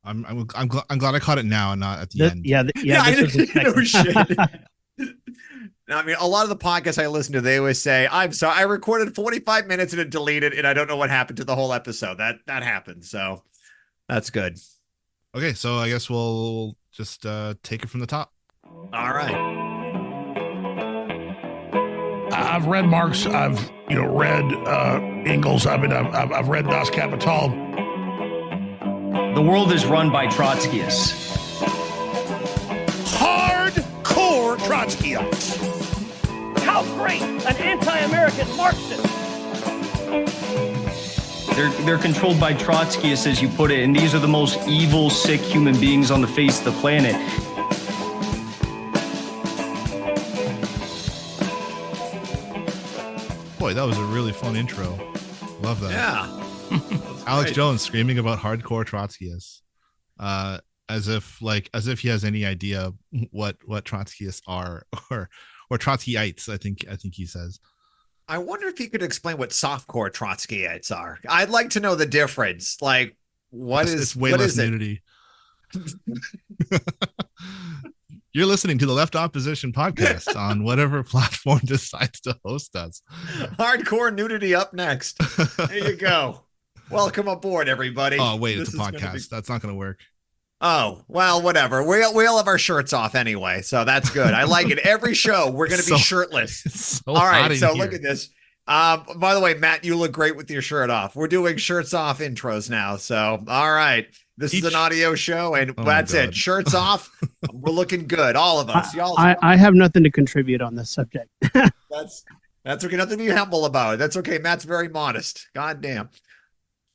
I'm glad I caught it now and not at the end. Yeah, This I was no shit. I mean, a lot of the podcasts I listen to, they always say, "I'm sorry, I recorded 45 minutes and it deleted, and I don't know what happened to the whole episode." That happened, so that's good. Okay, so I guess we'll just take it from the top. All right. I've read Marx. I've read Engels. I've read Das Kapital. The world is run by Trotskyists. Hardcore Trotskyites. How great an anti-American Marxist! They're controlled by Trotskyists, as you put it, and these are the most evil, sick human beings on the face of the planet. Boy, that was a really fun intro. Love that. Yeah. Alex Jones screaming about hardcore Trotskyists, as if he has any idea what Trotskyists are, or Trotskyites. I think he says. I wonder if he could explain what softcore Trotskyites are. I'd like to know the difference. Like, It's way less nudity. You're listening to the Left Opposition podcast on whatever platform decides to host us. Hardcore nudity up next. There you go. Welcome aboard, everybody. Oh, wait, it's a podcast. That's not going to work. Oh, well, whatever. We all have our shirts off anyway, so that's good. I like it. Every show, we're going to be shirtless. So all right, so here. look at this. By the way, Matt, you look great with your shirt off. We're doing shirts off intros now, so all right. This is an audio show, and that's it. Shirts off. We're looking good, all of us. Y'all. I have nothing to contribute on this subject. That's okay. Nothing to be humble about. That's okay. Matt's very modest. God damn.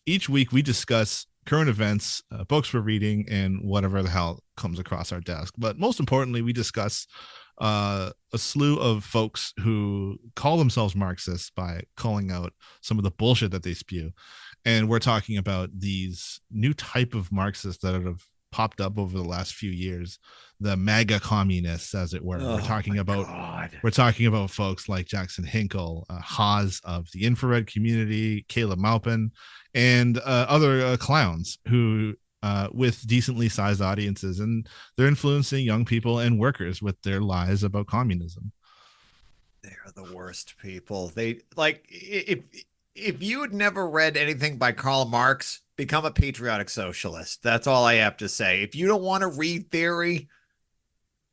Each week we discuss current events, books we're reading, and whatever the hell comes across our desk. But most importantly, we discuss a slew of folks who call themselves Marxists by calling out some of the bullshit that they spew. And we're talking about these new type of Marxists that have popped up over the last few years, the MAGA communists, as it were. We're talking about folks like Jackson Hinkle, Haas of the infrared community, Caleb Maupin, and other clowns who with decently sized audiences, and they're influencing young people and workers with their lies about communism. They're the worst people. They like if you had never read anything by Karl Marx, become a patriotic socialist. That's all I have to say. If you don't want to read theory,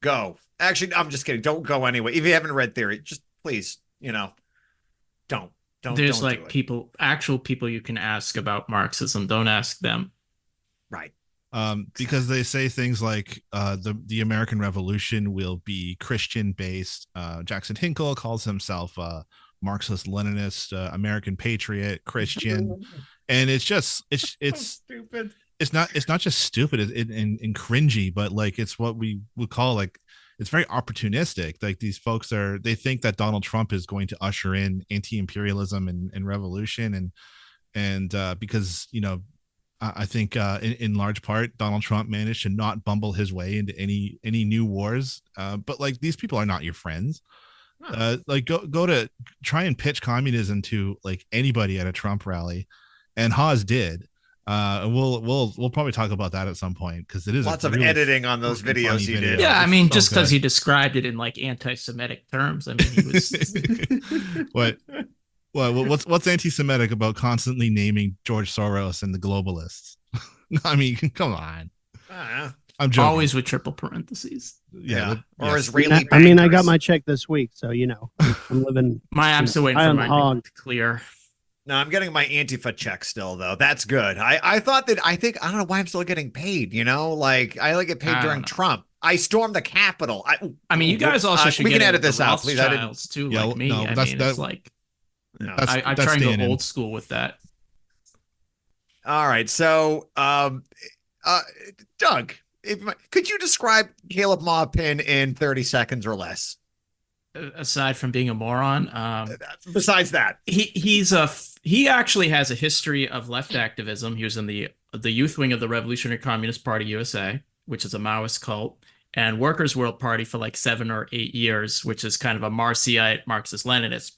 go. Actually, I'm just kidding. Don't go anyway. If you haven't read theory, just please, don't. There's like actual people you can ask about Marxism. Don't ask them. Right. Because they say things like the American Revolution will be Christian based. Jackson Hinkle calls himself Marxist Leninist, American patriot, Christian, and it's stupid. It's not just stupid and cringy, but like it's what we would call like it's very opportunistic. Like these folks they think that Donald Trump is going to usher in anti-imperialism and revolution, and because I think in large part Donald Trump managed to not bumble his way into any new wars. But like these people are not your friends. Like go to try and pitch communism to like anybody at a Trump rally, and Haas did. And we'll probably talk about that at some point because it is lots of editing on those videos you did. Yeah, I mean, just because he described it in like anti-Semitic terms, I mean, he was. What's anti-Semitic about constantly naming George Soros and the globalists? I mean, come on. I'm joking. Always with triple parentheses. Yeah. Or yes. Israeli bankers. I mean, I got my check this week, so I'm living. I'm still waiting for mine to clear. No, I'm getting my Antifa check still, though. That's good. I thought that I don't know why I'm still getting paid. Like I only get paid during Trump. I stormed the Capitol. I mean, you guys also should. We get can edit this out, please. Too, yeah, like me. No, I mean, it's like I'm trying to go old school with that. All right, so Doug, could you describe Caleb Maupin in 30 seconds or less? Aside from being a moron, besides that, he actually has a history of left activism. He was in the youth wing of the Revolutionary Communist Party USA, which is a Maoist cult, and Workers' World Party for like 7 or 8 years, which is kind of a Marxist Marxist-Leninist.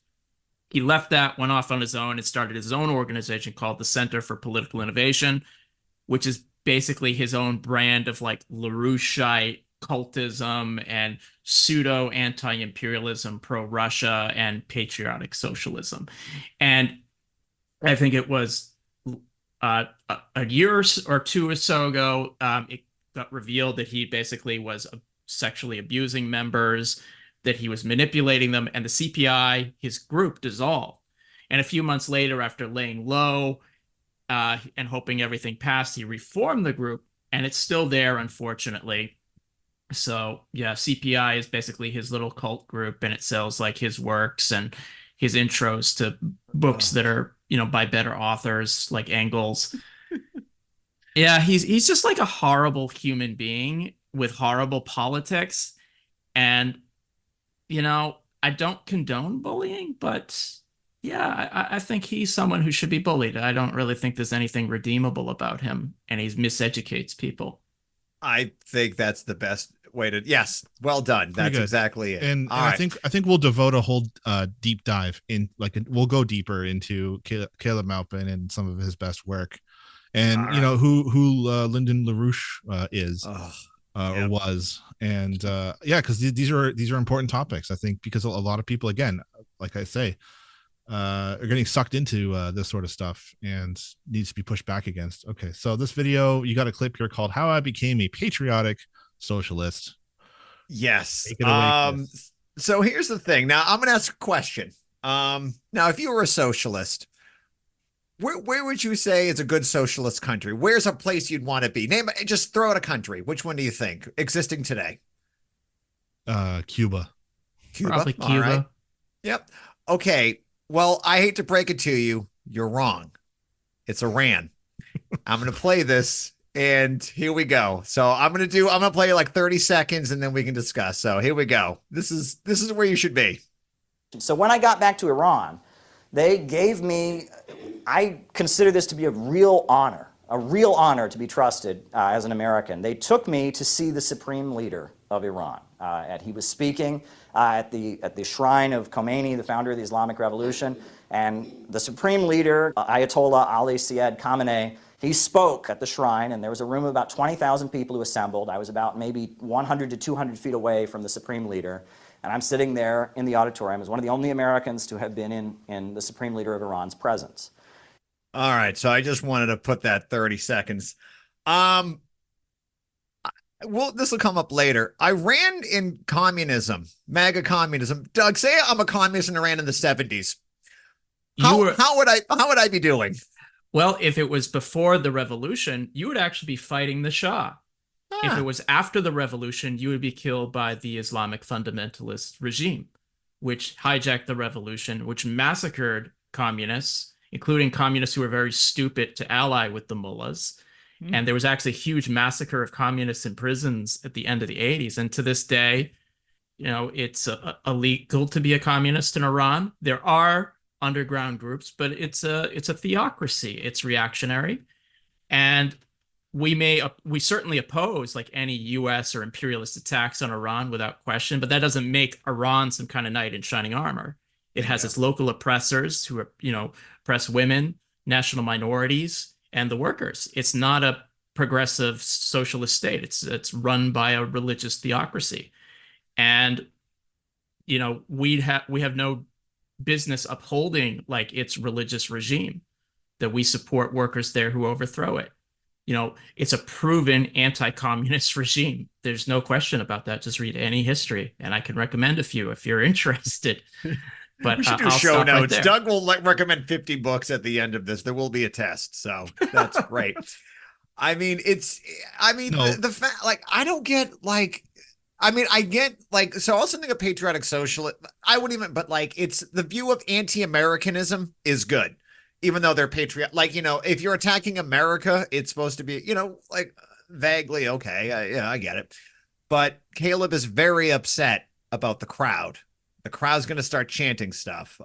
He left that, went off on his own, and started his own organization called the Center for Political Innovation, which is basically his own brand of like LaRoucheite cultism and pseudo anti-imperialism, pro-Russia, and patriotic socialism. And I think it was a year or two or so ago, it got revealed that he basically was sexually abusing members, that he was manipulating them, and the CPI, his group, dissolved. And a few months later, after laying low and hoping everything passed, he reformed the group, and it's still there, unfortunately. So yeah, CPI is basically his little cult group, and it sells like his works and his intros to books that are, by better authors like Engels. Yeah, he's just like a horrible human being with horrible politics. And, I don't condone bullying, but yeah, I think he's someone who should be bullied. I don't really think there's anything redeemable about him, and he miseducates people. I think that's the best way to. Yes, well done. That's exactly it. And I think we'll devote a whole deep dive in, we'll go deeper into Caleb Maupin and some of his best work, and who Lyndon LaRouche is. Or was, and because these are important topics, I think, because a lot of people, again, like I say, are getting sucked into this sort of stuff and needs to be pushed back against. Okay, so this video, you got a clip here called "How I Became a Patriotic Socialist." Yes. Take it away, so here's the thing. Now I'm going to ask a question. Now, if you were a socialist, where would you say is a good socialist country? Where's a place you'd want to be? Just throw out a country. Which one do you think existing today? Cuba. Probably Cuba. Right. Yep. Okay. Well, I hate to break it to you. You're wrong. It's Iran. I'm going to play this, and here we go. So I'm going to play like 30 seconds, and then we can discuss. So here we go. This is where you should be. So when I got back to Iran, they gave me, I consider this to be a real honor to be trusted as an American. They took me to see the supreme leader of Iran. He was speaking at the shrine of Khomeini, the founder of the Islamic Revolution, and the supreme leader, Ayatollah Ali Syed Khamenei, he spoke at the shrine, and there was a room of about 20,000 people who assembled. I was about maybe 100 to 200 feet away from the supreme leader. And I'm sitting there in the auditorium as one of the only Americans to have been in the supreme leader of Iran's presence. All right. So I just wanted to put that 30 seconds. Well, this will come up later. I ran in communism, MAGA communism. Doug, say I'm a communist and I ran in the 70s. How would I be doing? Well, if it was before the revolution, you would actually be fighting the Shah. If it was after the revolution, you would be killed by the Islamic fundamentalist regime, which hijacked the revolution, which massacred communists, including communists who were very stupid to ally with the mullahs. And there was actually a huge massacre of communists in prisons at the end of the 80s. And to this day, it's illegal to be a communist in Iran. There are underground groups, but it's a theocracy. It's reactionary. And we certainly oppose like any U.S. or imperialist attacks on Iran without question, but that doesn't make Iran some kind of knight in shining armor. It has its local oppressors who are, oppress women, national minorities, and the workers. It's not a progressive socialist state. It's run by a religious theocracy, and we have no business upholding like its religious regime. That we support workers there who overthrow it. It's a proven anti-communist regime. There's no question about that. Just read any history, and I can recommend a few if you're interested. But we should do show notes. Right, Doug will recommend 50 books at the end of this. There will be a test, so that's great. The fact, like, I don't get, like, I get, like, so I also think a patriotic socialist, I wouldn't even, but like, it's the view of anti-Americanism is good. Even though they're patriot, like, if you're attacking America, it's supposed to be, like vaguely, okay. I get it. But Caleb is very upset about the crowd. The crowd's going to start chanting stuff.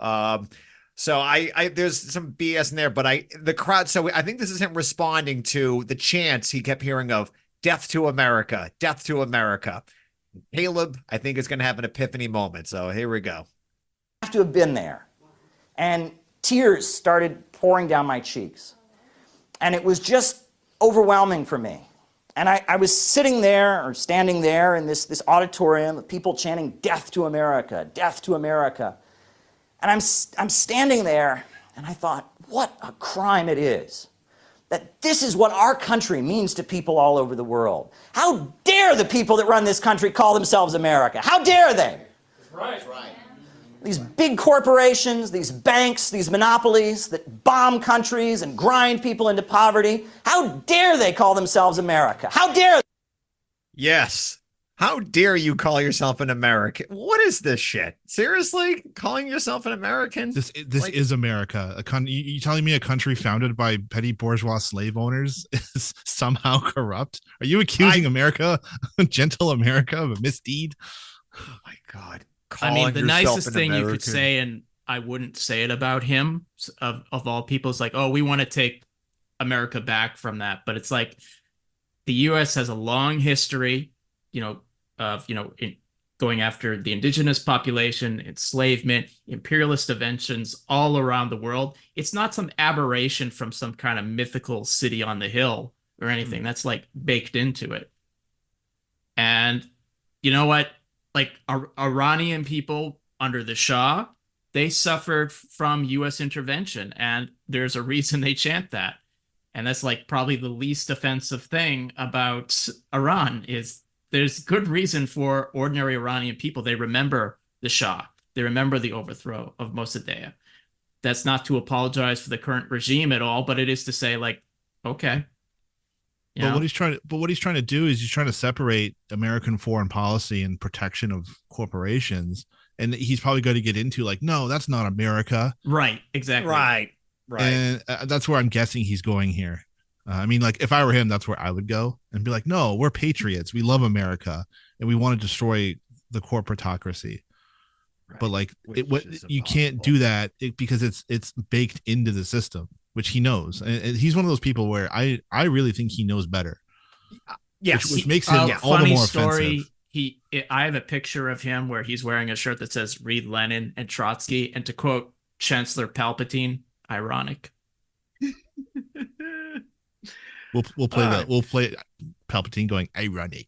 So I there's some BS in there, but the crowd. So I think this is him responding to the chants he kept hearing of death to America, death to America. Caleb, I think, is going to have an epiphany moment. So here we go. I have to have been there. And tears started pouring down my cheeks. And it was just overwhelming for me. And I was sitting there or standing there in this auditorium of people chanting, "Death to America, death to America." And I'm standing there and I thought, what a crime it is that this is what our country means to people all over the world. How dare the people that run this country call themselves America? How dare they? That's right. These big corporations, these banks, these monopolies that bomb countries and grind people into poverty. How dare they call themselves America? How dare they? Yes. How dare you call yourself an American? What is this shit? Seriously? Calling yourself an American? This is America. You telling me a country founded by petty bourgeois slave owners is somehow corrupt? Are you accusing America, gentle America, of a misdeed? Oh my God. I mean, the nicest thing American. you could say, and I wouldn't say it about him, of all people, is like, oh, we want to take America back from that. But it's like the U.S. has a long history, of going after the indigenous population, enslavement, imperialist inventions all around the world. It's not some aberration from some kind of mythical city on the hill or anything. That's like baked into it. And you know what? Like Iranian people under the Shah, they suffered from U.S. intervention, and there's a reason they chant that. And that's like probably the least offensive thing about Iran is there's good reason for ordinary Iranian people. They remember the Shah. They remember the overthrow of Mossadegh. That's not to apologize for the current regime at all, but it is to say, like, okay. What he's trying to do is he's trying to separate American foreign policy and protection of corporations, and he's probably going to get into like, no, that's not America. Right. Exactly. Right. And that's where I'm guessing he's going here. I mean, like, if I were him, that's where I would go and be like, no, we're patriots. We love America, and we want to destroy the corporatocracy. Right. But like, you can't do that because it's baked into the system, which he knows. And he's one of those people where I really think he knows better. Yes. Which makes him all the more offensive. I have a picture of him where he's wearing a shirt that says "Read Lenin and Trotsky," and to quote Chancellor Palpatine, ironic. We'll play that. We'll play Palpatine going ironic.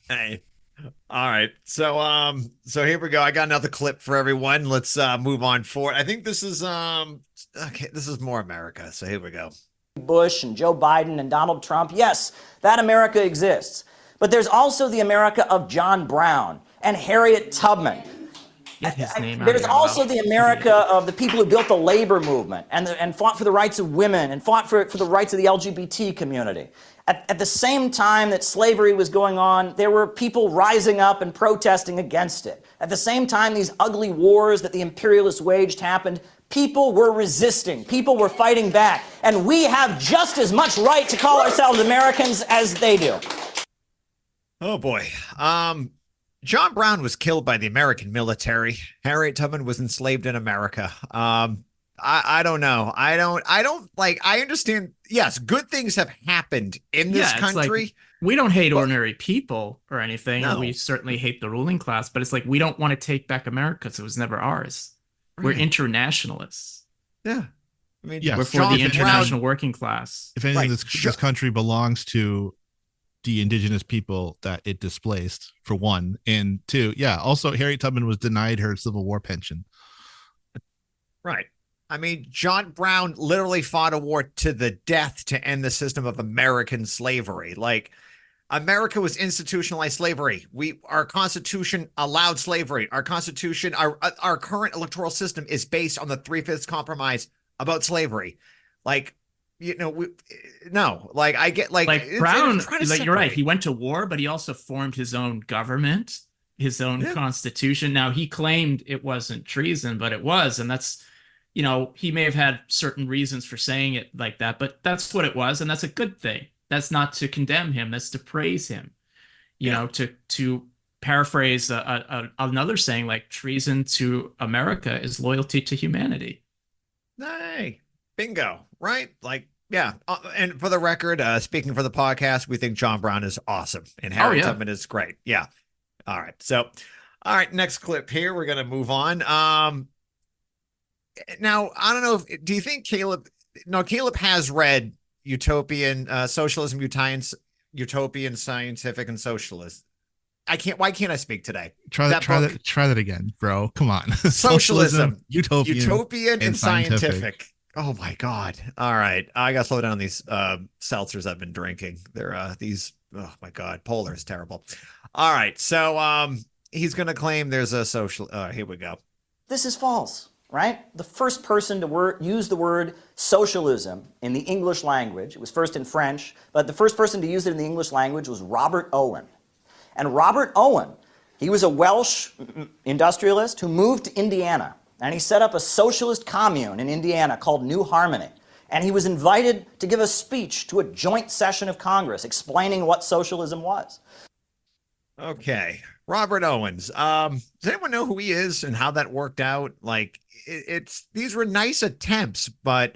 Hey. All right. So here we go. I got another clip for everyone. Let's move on forward. I think this is okay, this is more America. So here we go. Bush and Joe Biden and Donald Trump. Yes, that America exists. But there's also the America of John Brown and Harriet Tubman. There's also the America of the people who built the labor movement and fought for the rights of women and fought for the rights of the LGBT community. At the same time that slavery was going on, there were people rising up and protesting against it. At the same time these ugly wars that the imperialists waged happened, people were resisting. People were fighting back. And we have just as much right to call ourselves Americans as they do. Oh, boy. John Brown was killed by the American military. Harriet Tubman was enslaved in America. I don't know. I understand. Yes, good things have happened in this country. Like, we don't hate ordinary people or anything. No. We certainly hate the ruling class, but it's like we don't want to take back America because it was never ours. Right. We're internationalists. Yeah. I mean, we're for the international working class. If anything, this country belongs to the indigenous people that it displaced, for one. And two, also Harriet Tubman was denied her Civil War pension. Right. I mean, John Brown literally fought a war to the death to end the system of American slavery. Like, America was institutionalized slavery. Our Constitution allowed slavery. Our Constitution, our current electoral system is based on the 3/5 compromise about slavery. Like, I get like Brown, like, you're right. He went to war, but he also formed his own government, his own constitution. Now, he claimed it wasn't treason, but it was. And that's, he may have had certain reasons for saying it like that, but that's what it was. And that's a good thing. That's not to condemn him. That's to praise him, to paraphrase another saying, like, treason to America is loyalty to humanity. Hey, bingo. Right? Like, yeah. And for the record, speaking for the podcast, we think John Brown is awesome and Harriet Tubman is great. Yeah. All right. So, all right. Next clip here. We're going to move on. Now, I don't know do you think Caleb has read, utopian, socialism, utopian, scientific, and socialist. Why can't I speak today? Try that again, bro. Come on. Socialism, utopian and scientific. Oh my God. All right. I got to slow down on these seltzers I've been drinking. They're these, oh my God. Polar is terrible. All right. So he's going to claim there's a social, here we go. This is false, right? The first person to use the word socialism in the English language, it was first in French, but the first person to use it in the English language was Robert Owen. And Robert Owen, he was a Welsh industrialist who moved to Indiana. And he set up a socialist commune in Indiana called New Harmony. And he was invited to give a speech to a joint session of Congress explaining what socialism was. Okay. Robert Owens. Does anyone know who he is and how that worked out? Like, these were nice attempts, but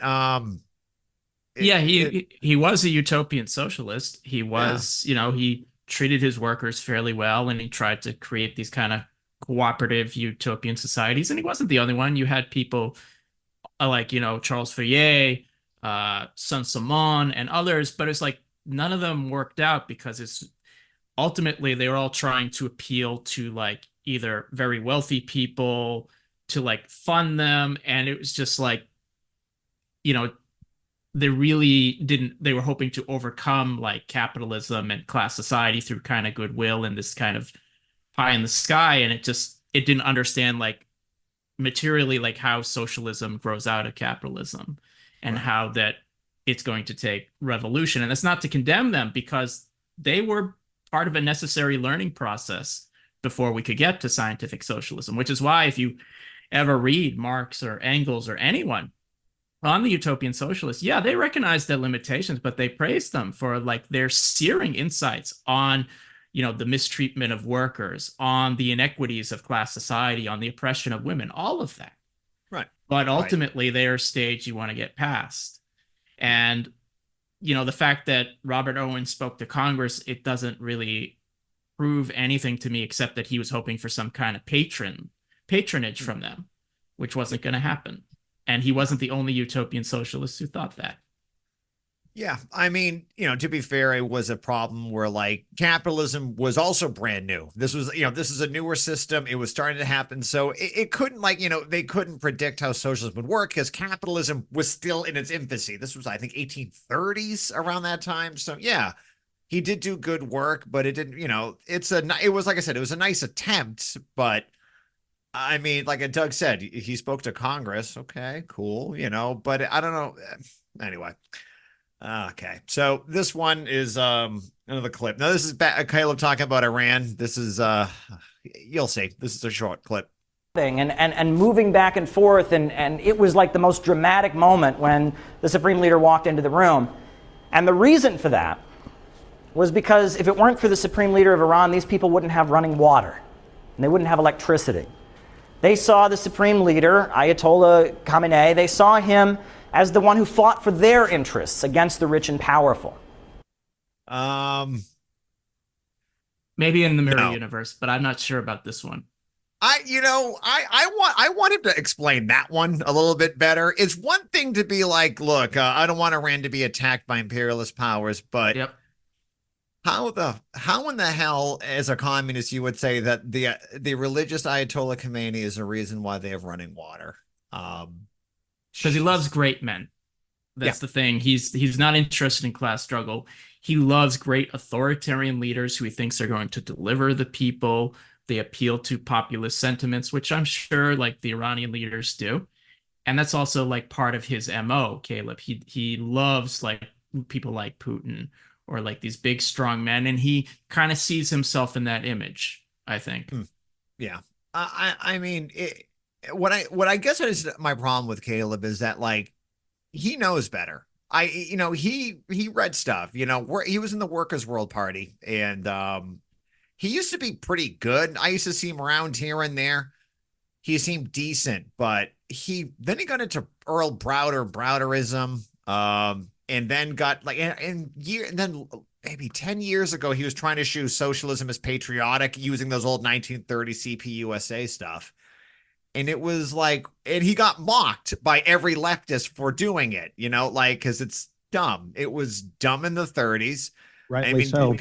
he was a utopian socialist. He was, he treated his workers fairly well, and he tried to create these kind of cooperative utopian societies. And he wasn't the only one. You had people like, Charles Fourier, Saint-Simon, and others, but it's like none of them worked out because ultimately they were all trying to appeal to like either very wealthy people to like fund them. And it was just like, they really didn't, they were hoping to overcome like capitalism and class society through kind of goodwill and this kind of pie in the sky. And it didn't understand like materially like how socialism grows out of capitalism and how that it's going to take revolution. And it's not to condemn them, because they were part of a necessary learning process before we could get to scientific socialism, which is why if you ever read Marx or Engels or anyone on the utopian socialists, yeah, they recognize their limitations, but they praise them for like their searing insights on the mistreatment of workers, on the inequities of class society, on the oppression of women, all of that. Right. But ultimately, they are a stage you want to get past. And, the fact that Robert Owen spoke to Congress, it doesn't really prove anything to me except that he was hoping for some kind of patronage from them, which wasn't going to happen. And he wasn't the only utopian socialist who thought that. Yeah, I mean, to be fair, it was a problem where like capitalism was also brand new. This was, this is a newer system. It was starting to happen. So it couldn't like, they couldn't predict how socialism would work because capitalism was still in its infancy. This was, I think, 1830s around that time. So yeah, he did do good work, but it didn't, it was, like I said, it was a nice attempt, but I mean, like Doug said, he spoke to Congress. Okay, cool. But I don't know. Anyway. Okay, so this one is another clip. Now this is Caleb talking about Iran. This is you'll see. This is a short clip. And moving back and forth, and it was like the most dramatic moment when the Supreme Leader walked into the room. And the reason for that was because if it weren't for the Supreme Leader of Iran, these people wouldn't have running water, and they wouldn't have electricity. They saw the Supreme Leader, Ayatollah Khamenei, they saw him as the one who fought for their interests against the rich and powerful. Maybe in the mirror universe, but I'm not sure about this one. I want him to explain that one a little bit better. It's one thing to be like, look, I don't want Iran to be attacked by imperialist powers, but how in the hell, as a communist, you would say that the religious Ayatollah Khamenei is the reason why they have running water? Because he loves great men. That's the thing. He's not interested in class struggle. He loves great authoritarian leaders who he thinks are going to deliver the people. They appeal to populist sentiments, which I'm sure like the Iranian leaders do. And that's also like part of his MO, Caleb. He loves like people like Putin or like these big, strong men. And he kind of sees himself in that image, I think. Yeah. I mean, what I guess is my problem with Caleb is that like he knows better. He read stuff, he was in the Workers' World Party, and he used to be pretty good. I used to see him around here and there. He seemed decent, but then he got into Earl Browderism, and then got like and then maybe 10 years ago he was trying to show socialism as patriotic using those old 1930 CPUSA stuff. And it was like, and he got mocked by every leftist for doing it, like, because it's dumb. It was dumb in the 30s. Rightly I mean, so.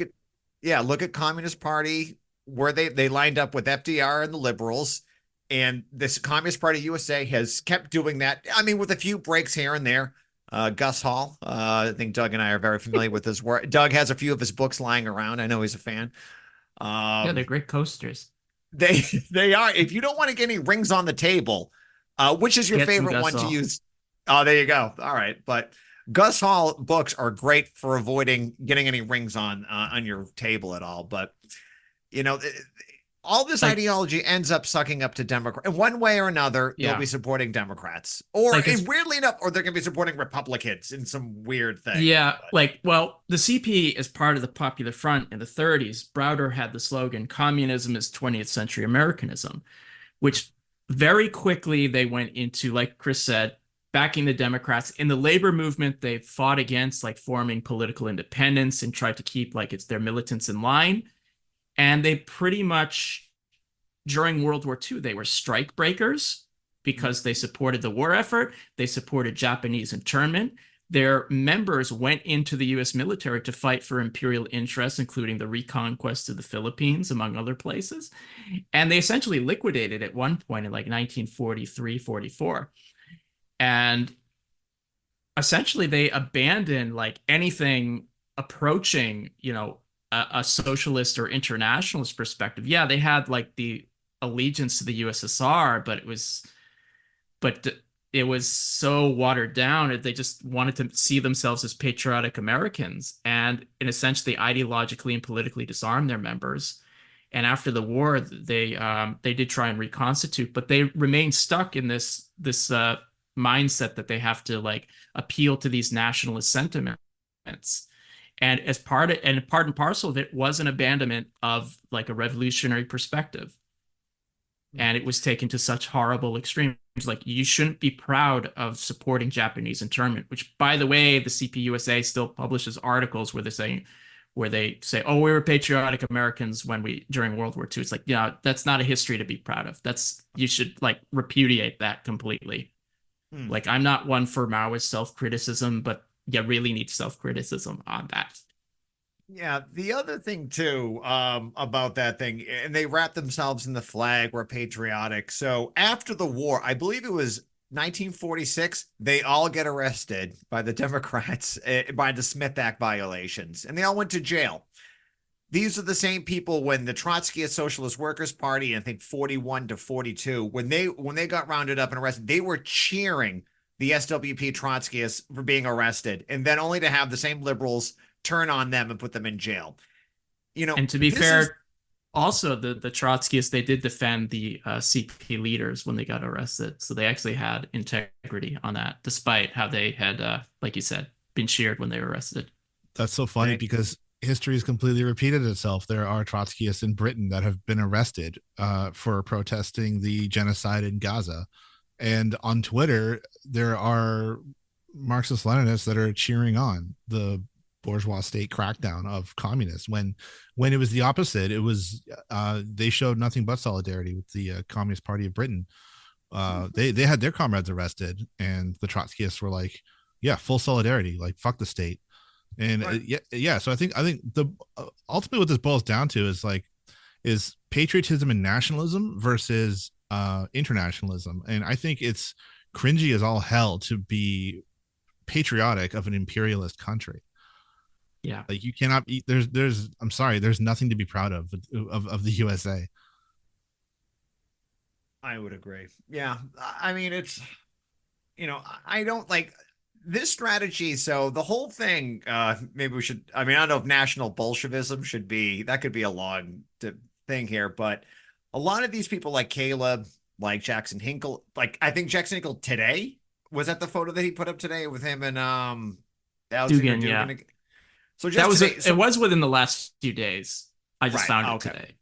look at Communist Party, where they lined up with FDR and the liberals. And this Communist Party USA has kept doing that. I mean, with a few breaks here and there. Gus Hall, I think Doug and I are very familiar with his work. Doug has a few of his books lying around. I know he's a fan. Yeah, they're great coasters. They are. If you don't want to get any rings on the table, which is your favorite one to use? Oh, there you go. All right, but Gus Hall books are great for avoiding getting any rings on your table at all. But you know, all this ideology ends up sucking up to Democrats. In one way or another, they'll be supporting Democrats. Or weirdly enough, or they're going to be supporting Republicans in some weird thing. Yeah, well, the CP is part of the Popular Front in the 30s. Browder had the slogan, "Communism is 20th century Americanism," which very quickly they went into, like Chris said, backing the Democrats. In the labor movement, they fought against forming political independence and tried to keep their militants in line. And they pretty much, during World War II, they were strike breakers because they supported the war effort. They supported Japanese internment. Their members went into the U.S. military to fight for imperial interests, including the reconquest of the Philippines, among other places. And they essentially liquidated at one point in 1943, 44. And essentially they abandoned anything approaching, a socialist or internationalist perspective. Yeah, they had the allegiance to the USSR, but it was so watered down that they just wanted to see themselves as patriotic Americans, and in a sense they ideologically and politically disarmed their members. And after the war, they did try and reconstitute, but they remained stuck in this mindset that they have to appeal to these nationalist sentiments. And part and parcel of it was an abandonment of a revolutionary perspective. And it was taken to such horrible extremes. You shouldn't be proud of supporting Japanese internment, which, by the way, the CPUSA still publishes articles where they say, oh, we were patriotic Americans during World War II. It's that's not a history to be proud of. You should repudiate that completely. I'm not one for Maoist self-criticism, but you really need self-criticism on that. Yeah, the other thing too about that thing, and they wrap themselves in the flag, we're patriotic. So after the war, I believe it was 1946, they all get arrested by the Democrats by the Smith Act violations, and they all went to jail. These are the same people when the Trotskyist Socialist Workers Party, I think 41 to 42, when they got rounded up and arrested, they were cheering the SWP Trotskyists for being arrested, and then only to have the same liberals turn on them and put them in jail. And to be fair, also the Trotskyists, they did defend the CP leaders when they got arrested, so they actually had integrity on that, despite how they had, like you said, been cheered when they were arrested. That's so funny because history has completely repeated itself. There are Trotskyists in Britain that have been arrested for protesting the genocide in Gaza. And on Twitter, there are Marxist-Leninists that are cheering on the bourgeois state crackdown of communists when it was the opposite. It was they showed nothing but solidarity with the Communist Party of Britain. They had their comrades arrested, and the Trotskyists were like, yeah, full solidarity, fuck the state. And so I think the ultimately what this boils down to is patriotism and nationalism versus internationalism. And I think it's cringy as all hell to be patriotic of an imperialist country. Yeah, you cannot eat. I'm sorry, there's nothing to be proud of the USA. I would agree. Yeah, I mean, it's I don't like this strategy. So the whole thing, maybe we should. I mean, I don't know if national Bolshevism should be. That could be a long thing here, but a lot of these people like Caleb, like Jackson Hinkle, I think Jackson Hinkle today was that the photo that he put up today with him and Dugan, yeah. So that was it was within the last few days. I just found it today.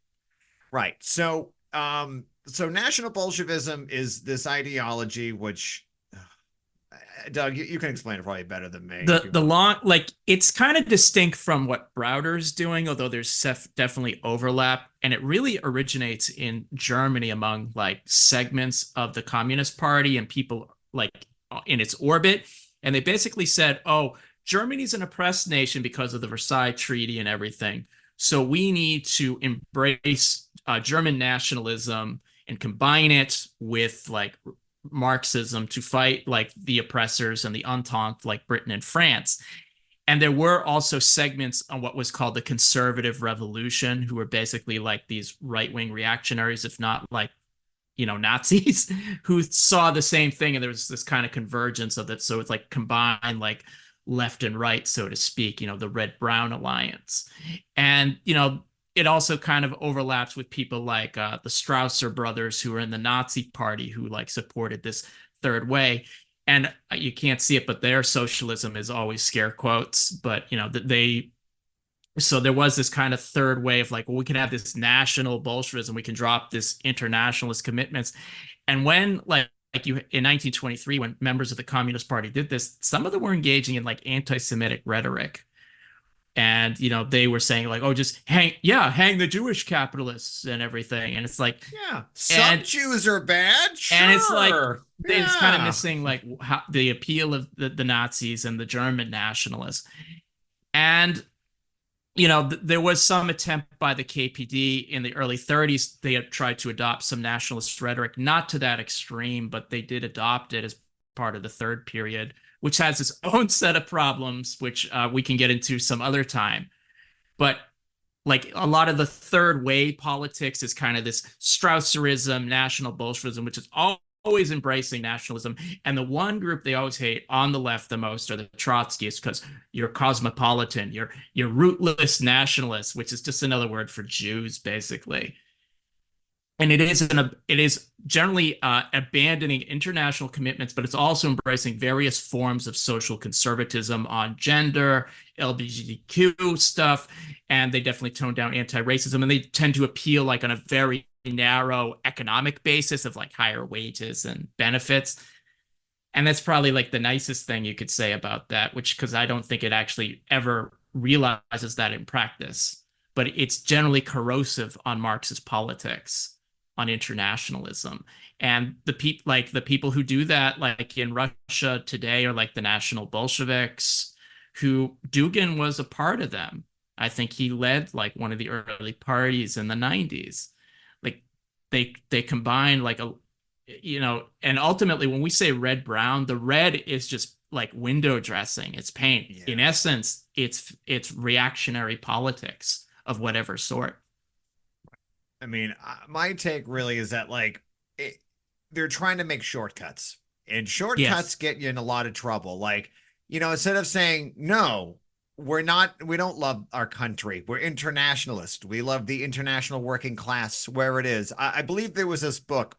Right. So national Bolshevism is this ideology which Doug, you can explain it probably better than me. It's kind of distinct from what Browder's doing, although there's definitely overlap, and it really originates in Germany among segments of the Communist Party and people in its orbit. And they basically said, oh, Germany's an oppressed nation because of the Versailles Treaty and everything. So we need to embrace German nationalism and combine it with like Marxism to fight like the oppressors and the Entente, like Britain and France. And there were also segments on what was called the conservative revolution, who were basically like these right-wing reactionaries, if not like, Nazis, who saw the same thing. And there was this kind of convergence of it. So it's like combined like left and right, so to speak, the red-brown alliance. And, it also kind of overlaps with people like the Strausser brothers, who were in the Nazi party, who like supported this third way. And you can't see it, but their socialism is always scare quotes. But, so there was this kind of third way of like, well, we can have this national Bolshevism, we can drop this internationalist commitments. And when like you in 1923, when members of the Communist Party did this, some of them were engaging in like anti-Semitic rhetoric. And, they were saying like, oh, just hang the Jewish capitalists and everything. And it's like, yeah, some Jews are bad. Sure. And it's like, it's kind of missing like how, the appeal of the Nazis and the German nationalists. And, there was some attempt by the KPD in the early 30s. They had tried to adopt some nationalist rhetoric, not to that extreme, but they did adopt it as part of the third period, which has its own set of problems, which we can get into some other time. But like a lot of the third way politics is kind of this Strausserism, national Bolshevism, which is always embracing nationalism. And the one group they always hate on the left the most are the Trotskyists, because you're cosmopolitan, you're rootless nationalists, which is just another word for Jews, basically. And it is generally abandoning international commitments, but it's also embracing various forms of social conservatism on gender, LGBTQ stuff, and they definitely tone down anti-racism, and they tend to appeal like on a very narrow economic basis of like higher wages and benefits. And that's probably like the nicest thing you could say about that, because I don't think it actually ever realizes that in practice, but it's generally corrosive on Marxist politics, on internationalism. And the people who do that, like in Russia today, are like the National Bolsheviks, who Dugin was a part of them. I think he led like one of the early parties in the 90s. Like they combine like and ultimately when we say red brown, the red is just like window dressing, it's paint. Yeah. In essence, it's reactionary politics of whatever sort. I mean, my take really is that like they're trying to make shortcuts, and shortcuts get you in a lot of trouble. Like, instead of saying, no, we don't love our country, we're internationalist, we love the international working class where it is. I believe there was this book,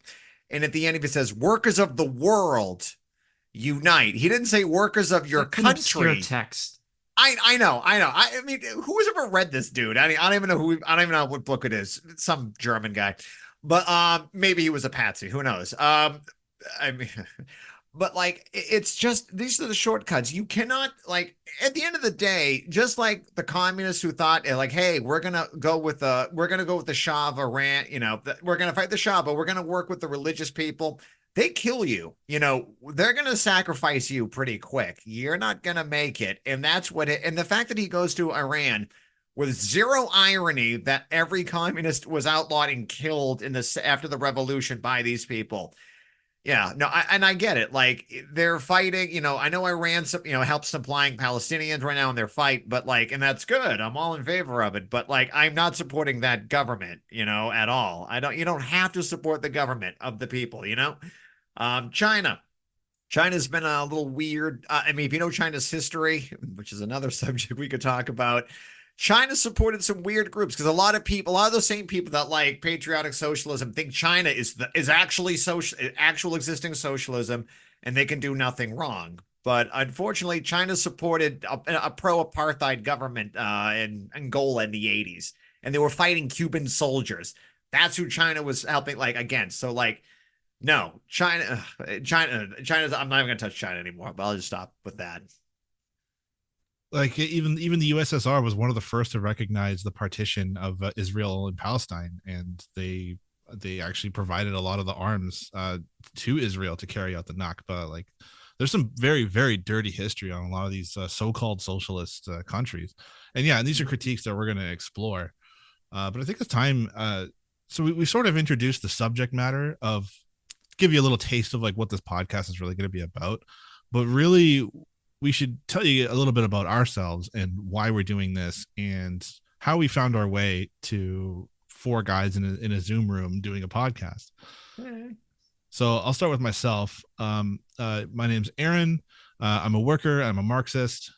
and at the end of it says, workers of the world unite. He didn't say workers of your country. Text. I know. I mean, who's ever read this dude? I don't even know what book it is. It's some German guy, but maybe he was a patsy. Who knows? I mean, but like, it's just, these are the shortcuts. You cannot, like, at the end of the day, just like the communists who thought like, hey, we're gonna go with the Shah of Iran. We're gonna fight the Shah, but we're gonna work with the religious people. They kill you, they're going to sacrifice you pretty quick. You're not going to make it. And that's and the fact that he goes to Iran with zero irony that every communist was outlawed and killed after the revolution by these people. Yeah, no, I get it. Like, they're fighting, I know Iran, helps supplying Palestinians right now in their fight, but like, and that's good. I'm all in favor of it. But like, I'm not supporting that government, at all. You don't have to support the government of the people, China's been a little weird. I mean, if you know China's history, which is another subject we could talk about, China supported some weird groups, because a lot of the same people that like patriotic socialism think China is actually actual existing socialism, and they can do nothing wrong. But unfortunately, China supported a pro-apartheid government in Angola in the 80s, and they were fighting Cuban soldiers. That's who China was helping, like, against. So like, no, China's, I'm not even going to touch China anymore, but I'll just stop with that. Like, even the USSR was one of the first to recognize the partition of Israel and Palestine, and they actually provided a lot of the arms to Israel to carry out the Nakba. Like, there's some very, very dirty history on a lot of these so-called socialist countries. And yeah, and these are critiques that we're going to explore. But I think it's time. So we sort of introduced the subject matter of, give you a little taste of like what this podcast is really going to be about. But really, we should tell you a little bit about ourselves and why we're doing this and how we found our way to four guys in a Zoom room doing a podcast. So I'll start with myself. My name's Aaron. I'm a worker. I'm a Marxist.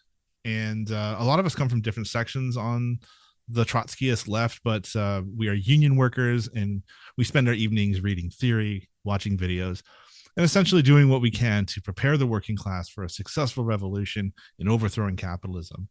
And a lot of us come from different sections on the Trotskyist left, but we are union workers, and we spend our evenings reading theory, watching videos, and essentially doing what we can to prepare the working class for a successful revolution in overthrowing capitalism.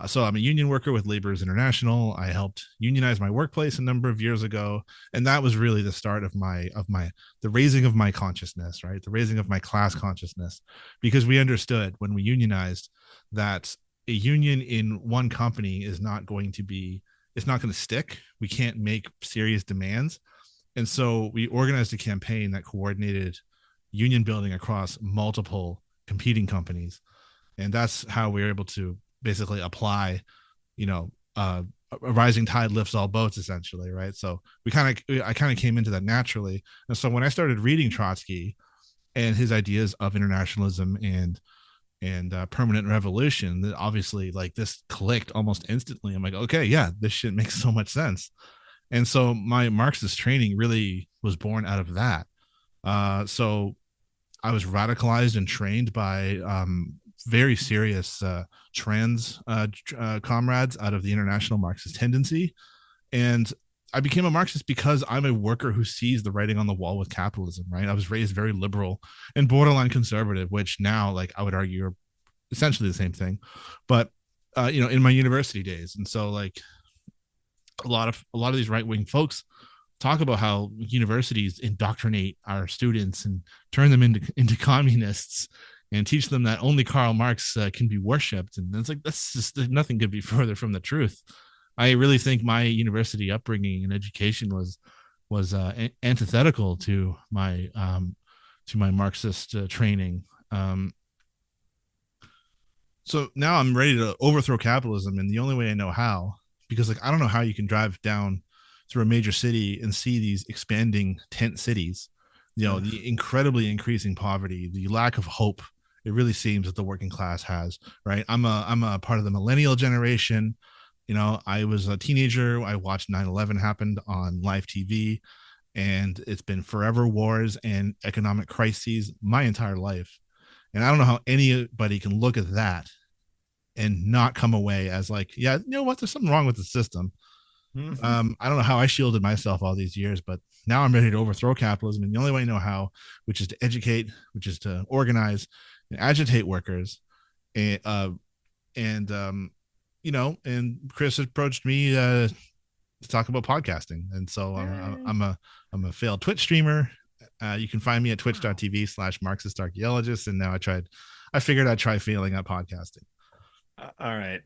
So I'm a union worker with Laborers International. I helped unionize my workplace a number of years ago, and that was really the start of the raising of my consciousness, right? The raising of my class consciousness, because we understood when we unionized that a union in one company is not going to stick. We can't make serious demands. And so we organized a campaign that coordinated union building across multiple competing companies. And that's how we were able to basically apply, a rising tide lifts all boats, essentially, right? So I kind of came into that naturally. And so when I started reading Trotsky and his ideas of internationalism and permanent revolution, that obviously like this clicked almost instantly. I'm like, okay, yeah, this shit makes so much sense. And so my Marxist training really was born out of that. So I was radicalized and trained by very serious trans comrades out of the International Marxist Tendency. And I became a Marxist because I'm a worker who sees the writing on the wall with capitalism, right? I was raised very liberal and borderline conservative, which now, like, I would argue are essentially the same thing, but in my university days. And so, like, a lot of these right-wing folks talk about how universities indoctrinate our students and turn them into communists and teach them that only Karl Marx can be worshipped. And it's like, that's just, nothing could be further from the truth. I really think my university upbringing and education was antithetical to my Marxist training. So now I'm ready to overthrow capitalism, and the only way I know how, because like I don't know how you can drive down through a major city and see these expanding tent cities, the incredibly increasing poverty, the lack of hope. It really seems that the working class has, right? I'm a part of the millennial generation. I was a teenager. I watched 9/11 happened on live TV, and it's been forever wars and economic crises my entire life. And I don't know how anybody can look at that and not come away as like, yeah, you know what? There's something wrong with the system. Mm-hmm. I don't know how I shielded myself all these years, but now I'm ready to overthrow capitalism. And the only way I know how, which is to educate, which is to organize and agitate workers. And Chris approached me to talk about podcasting. And so I'm a failed Twitch streamer. You can find me at twitch.tv/Marxist Archaeologist. And now I figured I'd try failing at podcasting. All right.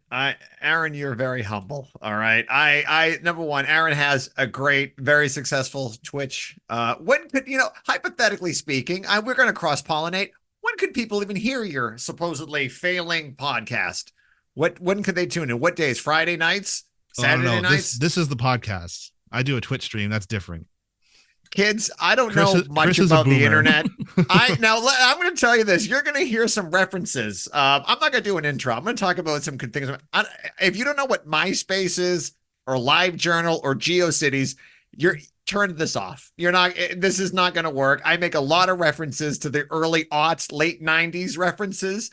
Aaron, you're very humble. All right. I number one, Aaron has a great, very successful Twitch. When could, hypothetically speaking, we're going to cross-pollinate. When could people even hear your supposedly failing podcast? When could they tune in? What days? Friday nights? Saturday nights? This is the podcast. I do a Twitch stream. That's different. Kids, I don't know much about the internet. I'm going to tell you this. You're going to hear some references. I'm not going to do an intro. I'm going to talk about some things. If you don't know what MySpace is or LiveJournal or GeoCities, turn this off. This is not going to work. I make a lot of references to the early aughts, late 90s references.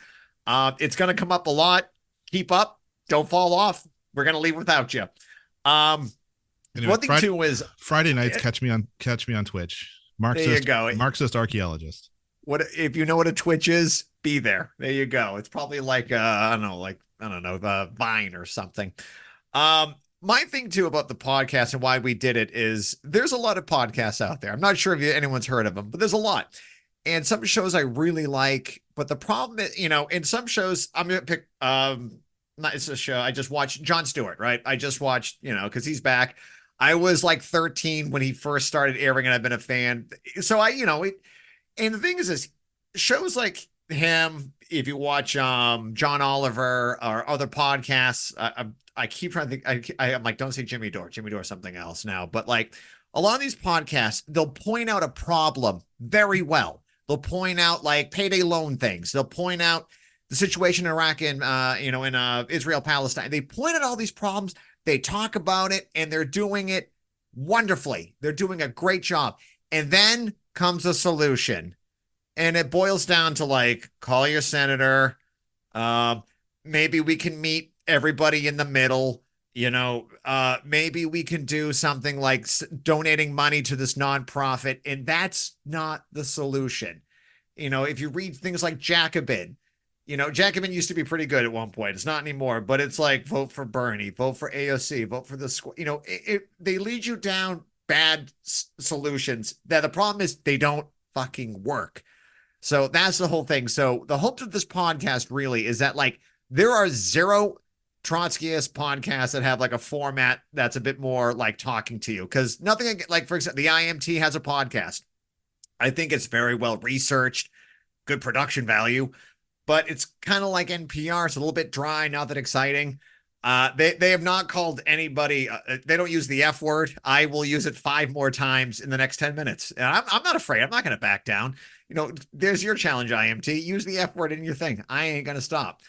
It's going to come up a lot. Keep up. Don't fall off. We're going to leave without you. Anyway, one thing too is Friday nights. Catch me on Twitch. Marxist, there you go. Marxist Archaeologist. What if you know what a Twitch is? Be there. There you go. It's probably like the Vine or something. My thing too about the podcast and why we did it is there's a lot of podcasts out there. I'm not sure if anyone's heard of them, but there's a lot. And some shows I really like, but the problem is, in some shows I'm gonna pick. It's a show I just watched. Jon Stewart, right? I just watched, because he's back. I was like 13 when he first started airing, and I've been a fan. So and the thing is shows like him, if you watch John Oliver or other podcasts, I keep trying to think. I'm like, don't say Jimmy Dore. Jimmy Dore is something else now. But like a lot of these podcasts, they'll point out a problem very well. They'll point out like payday loan things. They'll point out the situation in Iraq and in Israel, Palestine. They point out all these problems. They talk about it, and they're doing it wonderfully. They're doing a great job. And then comes a solution. And it boils down to like, call your senator. Maybe we can meet everybody in the middle. Maybe we can do something like donating money to this nonprofit. And that's not the solution. If you read things like Jacobin, Jacobin used to be pretty good at one point. It's not anymore, but it's like vote for Bernie, vote for AOC, vote for the squad. They lead you down bad solutions. That the problem is they don't fucking work. So that's the whole thing. So the hope of this podcast really is that like there are zero Trotskyist podcasts that have like a format that's a bit more like talking to you, because nothing like, for example, the IMT has a podcast. I think it's very well researched, good production value, but it's kind of like NPR. It's a little bit dry, not that exciting. They have not called anybody. They don't use the F word. I will use it 5 more times in the next 10 minutes. And I'm not afraid. I'm not going to back down. There's your challenge, IMT. Use the F word in your thing. I ain't going to stop.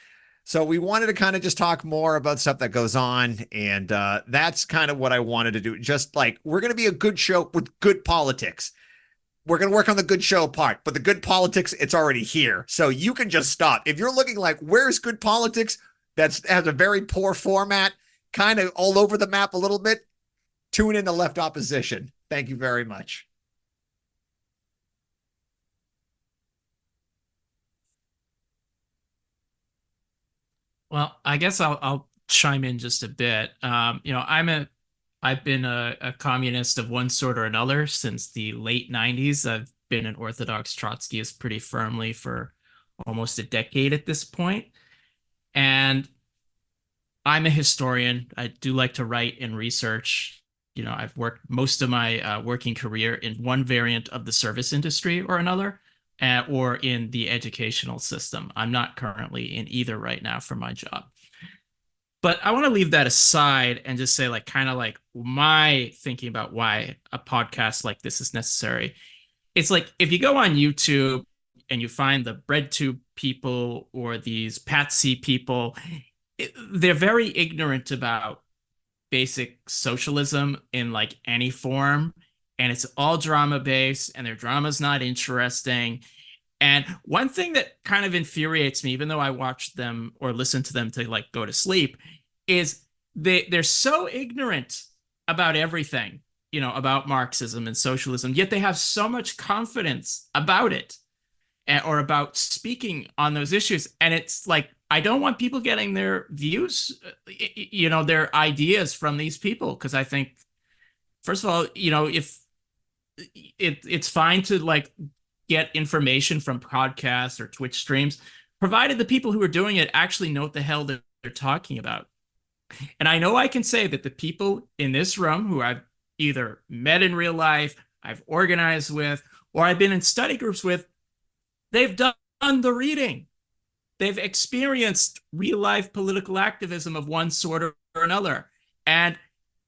So we wanted to kind of just talk more about stuff that goes on. And that's kind of what I wanted to do. Just like, we're going to be a good show with good politics. We're going to work on the good show part, but the good politics, it's already here. So you can just stop. If you're looking like, where's good politics? Has a very poor format, kind of all over the map a little bit. Tune in to Left Opposition. Thank you very much. Well, I guess I'll chime in just a bit. I've been a communist of one sort or another since the late 90s. I've been an Orthodox Trotskyist pretty firmly for almost a decade at this point. And I'm a historian. I do like to write and research. I've worked most of my working career in one variant of the service industry or another, or in the educational system. I'm not currently in either right now for my job. But I want to leave that aside and just say like kind of like my thinking about why a podcast like this is necessary. It's like if you go on YouTube and you find the BreadTube people or these Patsy people, they're very ignorant about basic socialism in like any form. And it's all drama based and their drama's not interesting. And one thing that kind of infuriates me, even though I watch them or listen to them to like go to sleep, is they're so ignorant about everything, about Marxism and socialism, yet they have so much confidence about it or about speaking on those issues. And it's like, I don't want people getting their views, their ideas from these people. Because I think, first of all, if it's fine to like get information from podcasts or Twitch streams, provided the people who are doing it actually know what the hell they're talking about. And I know I can say that the people in this room who I've either met in real life, I've organized with, or I've been in study groups with, they've done the reading. They've experienced real life political activism of one sort or another. And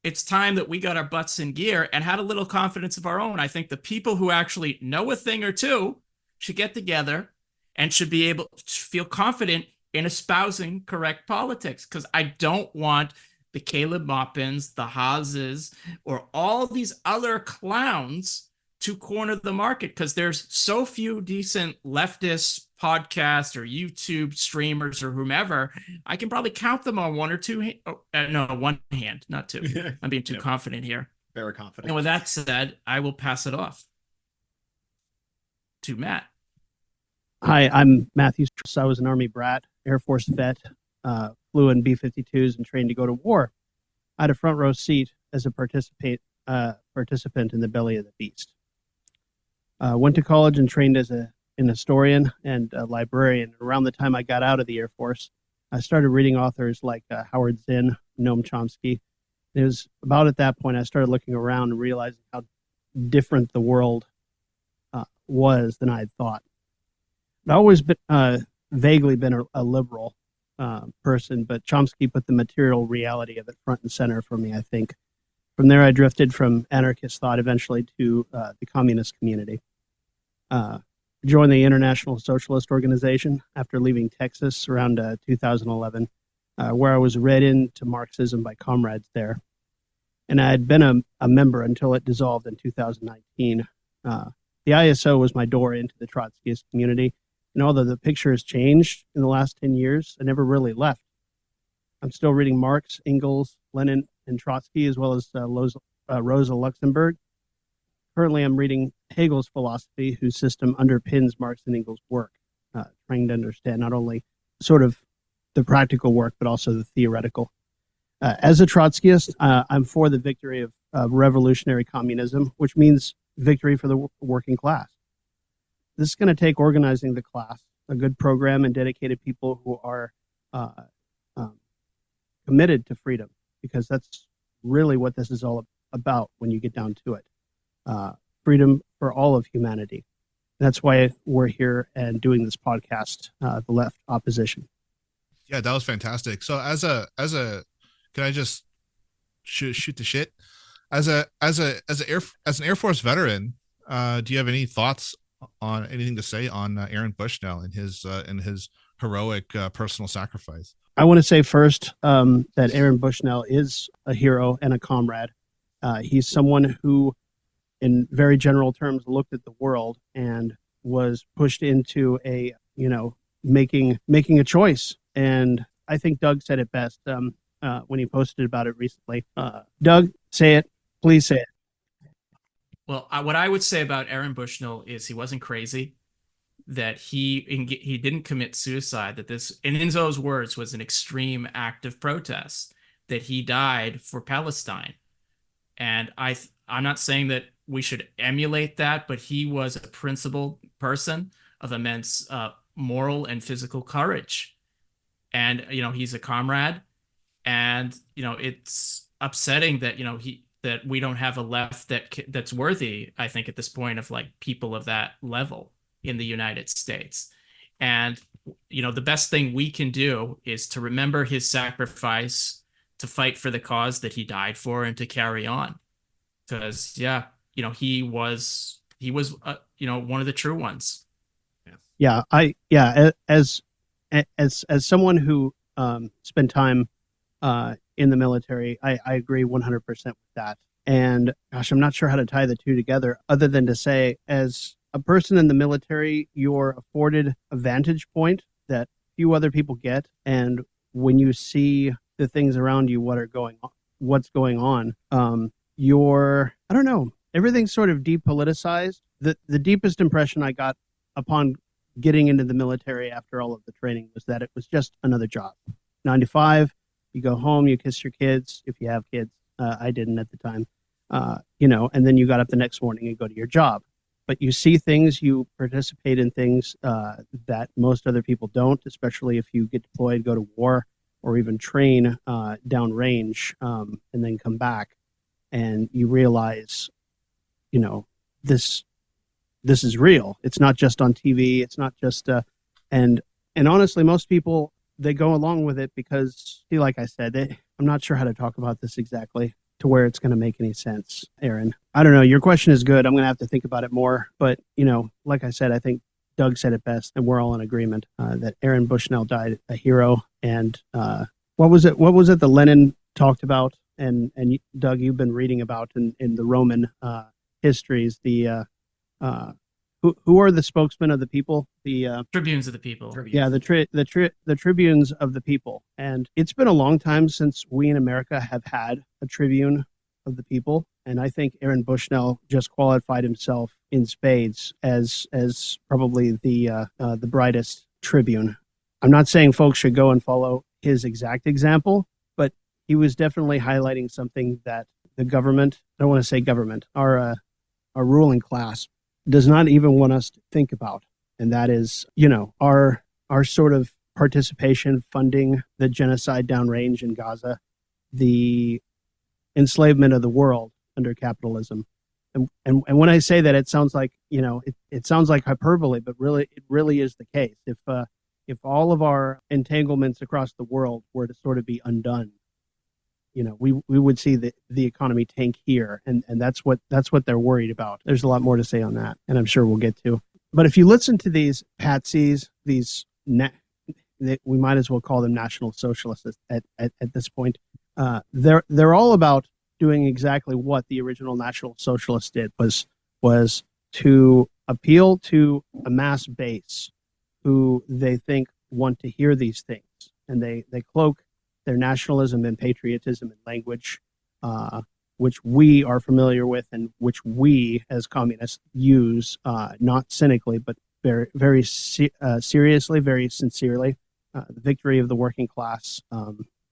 it's time that we got our butts in gear and had a little confidence of our own. I think the people who actually know a thing or two should get together and should be able to feel confident in espousing correct politics. Because I don't want the Caleb Maupins, the Haases, or all these other clowns to corner the market, because there's so few decent leftist podcasts or YouTube streamers or whomever. I can probably count them on one hand, not two. I'm being too confident here. Very confident. And with that said, I will pass it off to Matt. Hi, I'm Matthew. I was an Army brat, Air Force vet, flew in B-52s and trained to go to war. I had a front row seat as a participant in the belly of the beast. Went to college and trained as an historian and a librarian. Around the time I got out of the Air Force, I started reading authors like Howard Zinn, Noam Chomsky. It was about at that point I started looking around and realizing how different the world was than I had thought. I've always been vaguely been a liberal person, but Chomsky put the material reality of it front and center for me, I think. From there, I drifted from anarchist thought eventually to the communist community. Joined the International Socialist Organization after leaving Texas around 2011, where I was read into Marxism by comrades there. And I had been a member until it dissolved in 2019. The ISO was my door into the Trotskyist community. And although the picture has changed in the last 10 years, I never really left. I'm still reading Marx, Engels, Lenin, and Trotsky, as well as Rosa Luxemburg. Currently, I'm reading Hegel's philosophy, whose system underpins Marx and Engels' work, trying to understand not only sort of the practical work, but also the theoretical. As a Trotskyist, I'm for the victory of revolutionary communism, which means victory for the working class. This is going to take organizing the class, a good program, and dedicated people who are committed to freedom, because that's really what this is all about when you get down to it. Freedom for all of humanity. That's why we're here and doing this podcast, The Left Opposition. Yeah, that was fantastic. So as a can I just shoot the shit? As an Air Force veteran, do you have any thoughts on anything to say on Aaron Bushnell and his heroic personal sacrifice? I want to say first that Aaron Bushnell is a hero and a comrade. He's someone who, in very general terms, looked at the world and was pushed into making a choice. And I think Doug said it best when he posted about it recently. Doug, say it. Please say it. Well, what I would say about Aaron Bushnell is he wasn't crazy, that he didn't commit suicide, that this, in Enzo's words, was an extreme act of protest, that he died for Palestine. And I'm not saying that we should emulate that, but he was a principled person of immense moral and physical courage. And, he's a comrade. And, it's upsetting that, that we don't have a left that's worthy, I think, at this point, of like people of that level in the United States. And, the best thing we can do is to remember his sacrifice, to fight for the cause that he died for, and to carry on. Because, he was one of the true ones. As someone who spent time in the military, I agree 100% with that. And gosh, I'm not sure how to tie the two together, other than to say, as a person in the military, you're afforded a vantage point that few other people get. And when you see the things around you, what's going on, I don't know, everything's sort of depoliticized. The deepest impression I got upon getting into the military after all of the training was that it was just another job. 9 to 5, you go home, you kiss your kids, if you have kids. I didn't at the time, and then you got up the next morning and go to your job. But you see things, you participate in things that most other people don't, especially if you get deployed, go to war, or even train downrange, and then come back. And you realize, this is real. It's not just on TV. It's not just, and honestly, most people, they go along with it because, like I said, I'm not sure how to talk about this exactly to where it's going to make any sense, Aaron. I don't know. Your question is good. I'm going to have to think about it more. But, like I said, I think Doug said it best, and we're all in agreement that Aaron Bushnell died a hero. And what was it that Lenin talked about? And Doug, you've been reading about in the Roman histories, the who are the spokesmen of the people? The tribunes of the people. Yeah, the tribunes of the people. And it's been a long time since we in America have had a tribune of the people. And I think Aaron Bushnell just qualified himself in spades as probably the brightest tribune. I'm not saying folks should go and follow his exact example, but he was definitely highlighting something that the government, I don't want to say government, our ruling class does not even want us to think about. And that is, our sort of participation funding the genocide downrange in Gaza, the enslavement of the world under capitalism, And when I say that, it sounds like, it sounds like hyperbole, but really, it really is the case. If all of our entanglements across the world were to sort of be undone, we would see the economy tank here, and that's what they're worried about. There's a lot more to say on that, and I'm sure we'll get to. But if you listen to these patsies, we might as well call them National Socialists at this point. They're all about doing exactly what the original National Socialists did, was to appeal to a mass base who they think want to hear these things, and they cloak their nationalism and patriotism and language, which we are familiar with and which we as communists use, not cynically, but very, very seriously, very sincerely. The victory of the working class,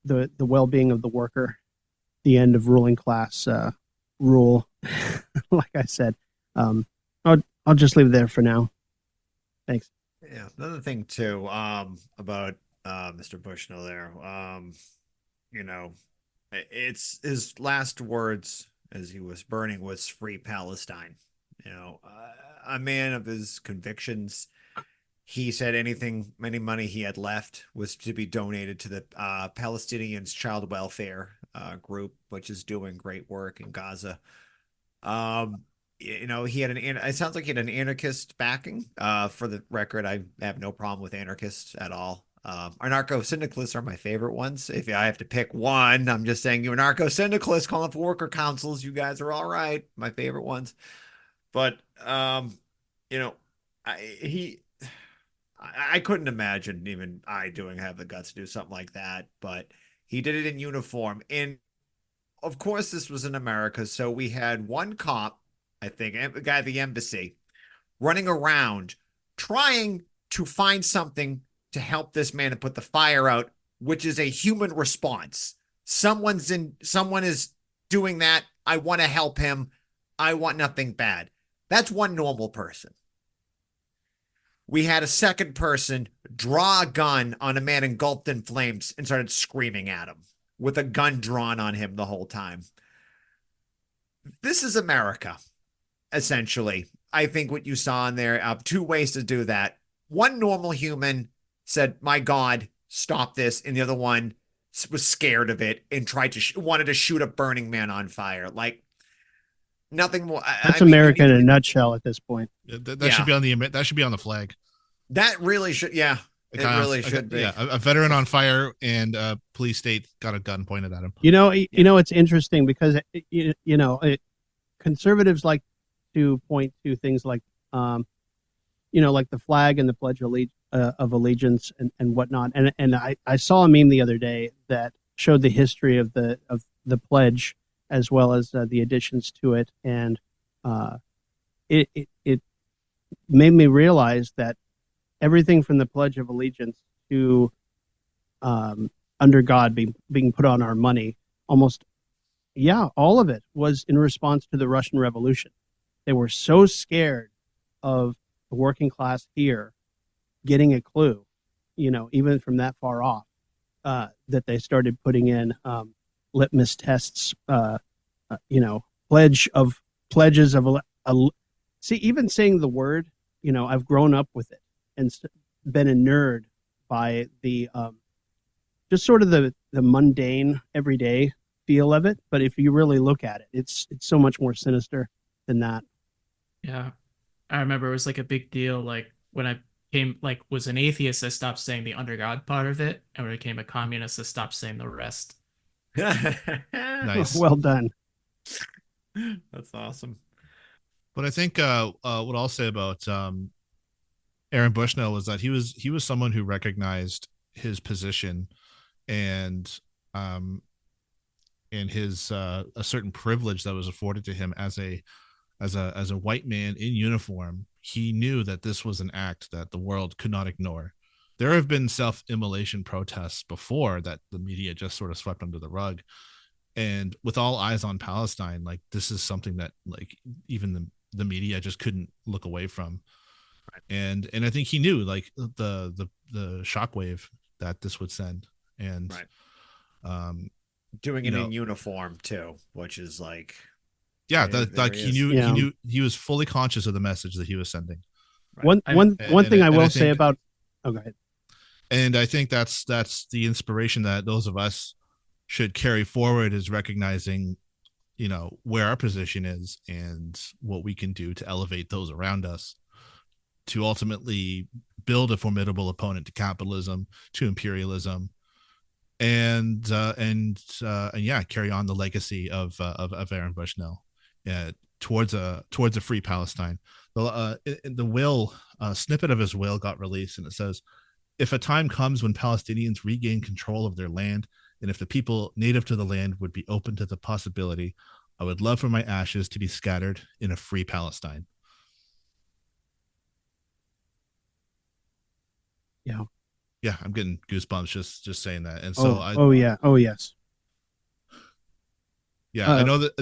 the well-being of the worker, the end of ruling class rule. Like I said, I'll just leave it there for now. Thanks. Yeah, another thing too, about Mr. Bushnell there, it's his last words as he was burning was "Free Palestine." A man of his convictions. He said any money he had left was to be donated to the Palestinians Child Welfare Group, which is doing great work in Gaza. He had it sounds like he had an anarchist backing. For the record, I have no problem with anarchists at all. Anarcho-syndicalists are my favorite ones. If I have to pick one, I'm just saying, you anarcho-syndicalists calling for worker councils, you guys are all right. My favorite ones. But, I couldn't imagine even have the guts to do something like that, but he did it in uniform. And of course, this was in America. So we had one cop, I think, a guy at the embassy, running around trying to find something to help this man and put the fire out, which is a human response. Someone is doing that. I want to help him. I want nothing bad. That's one normal person. We had a second person draw a gun on a man engulfed in flames and started screaming at him with a gun drawn on him the whole time. This is America, essentially. I think what you saw in there, two ways to do that. One normal human said, "My God, stop this," and the other one was scared of it and wanted to shoot a burning man on fire. Like, nothing more. That's America in a nutshell at this point. That should be on the flag. That really should, yeah. It really should be. Yeah, a veteran on fire and police state got a gun pointed at him. It's interesting because conservatives like to point to things like like the flag and the Pledge of Allegiance and whatnot. And I saw a meme the other day that showed the history of the pledge as well as the additions to it, and it made me realize that everything from the Pledge of Allegiance to under God being put on our money, almost, all of it was in response to the Russian Revolution. They were so scared of the working class here getting a clue, even from that far off, that they started putting in litmus tests, pledges of, even saying the word, I've grown up with it and been inured by the just sort of the mundane everyday feel of it. But if you really look at it, it's so much more sinister than that. Yeah. I remember it was like a big deal. Like when I was an atheist, I stopped saying the under God part of it. And when I became a communist, I stopped saying the rest. Nice. Well done. That's awesome. But I think what I'll say about Aaron Bushnell is that he was someone who recognized his position and his a certain privilege that was afforded to him as a white man in uniform. He knew that this was an act that the world could not ignore. There have been self-immolation protests before that the media just sort of swept under the rug, and with all eyes on Palestine, like, this is something that, like, even the media just couldn't look away from. Right. And I think he knew, like, the shockwave that this would send, and doing it in uniform too, which is like, Yeah, There- that there like he he is. knew Yeah. he knew he was fully conscious of the message that he was sending. One thing I will say think, about. Oh, go ahead. and I think that's the inspiration that those of us should carry forward, is recognizing, you know, where our position is and what we can do to elevate those around us, to ultimately build a formidable opponent to capitalism, to imperialism, and yeah, carry on the legacy of Aaron Bushnell, towards a free Palestine. The will, snippet of his will got released, and it says, "If a time comes when Palestinians regain control of their land, and if the people native to the land would be open to the possibility, I would love for my ashes to be scattered in a free Palestine." Yeah. Yeah, I'm getting goosebumps just saying that. And so Oh yes. yeah, I know that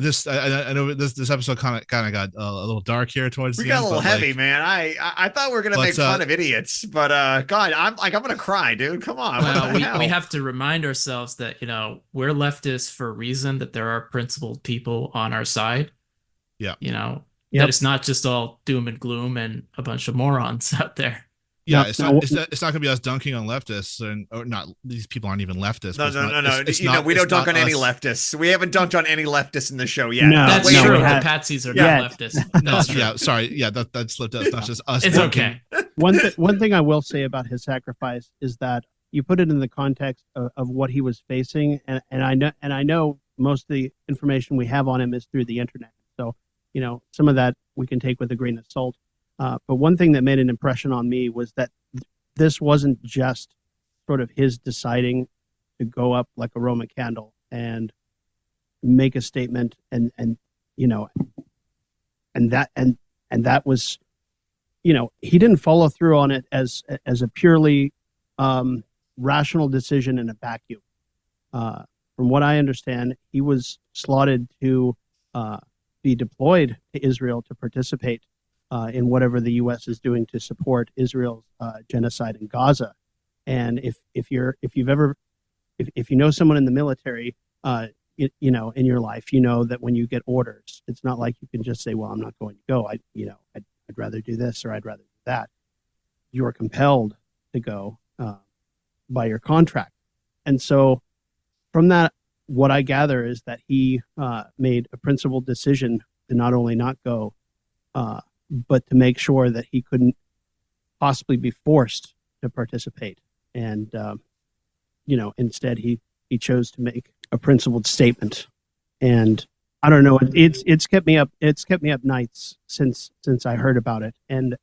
I know this episode kind of got a little dark here towards We the got end, a little but, heavy, like, man. I thought we were gonna but, make fun of idiots, but God, I'm gonna cry, dude. Come on. What Well, the hell? we have to remind ourselves that, you know, we're leftists for a reason, that there are principled people on our side. Yeah. You know, Yep. that it's not just all doom and gloom and a bunch of morons out there. yeah, Now- it's not gonna be us dunking on leftists, or not. These people aren't even leftists. No, but no, it's no, not- no. it's You know, not- we don't it's dunk not on any us. leftists. We haven't dunked on any leftists in the show yet. No, That's Wait, true. we The had- patsies are Yeah. not leftists. That's true. Yeah, sorry. Yeah, that slipped us. It's not just us. It's dunking. okay. One thing I will say about his sacrifice is that you put it in the context of what he was facing, and I know most of the information we have on him is through the internet. So, you know, some of that we can take with a grain of salt. But one thing that made an impression on me was that this wasn't just sort of his deciding to go up like a Roman candle and make a statement, and you know, and that was, you know, he didn't follow through on it as a purely rational decision in a vacuum. From what I understand, he was slotted to be deployed to Israel to participate in whatever the U.S. is doing to support Israel's genocide in Gaza. And if you know someone in the military, you know, in your life, you know that when you get orders, it's not like you can just say, "Well, I'm not going to go. I'd rather do this or I'd rather do that." You are compelled to go by your contract. And so, from that, what I gather is that he made a principled decision to not only not go, but to make sure that he couldn't possibly be forced to participate. And, you know, instead he chose to make a principled statement. And I don't know, it's kept me up nights since I heard about it. And,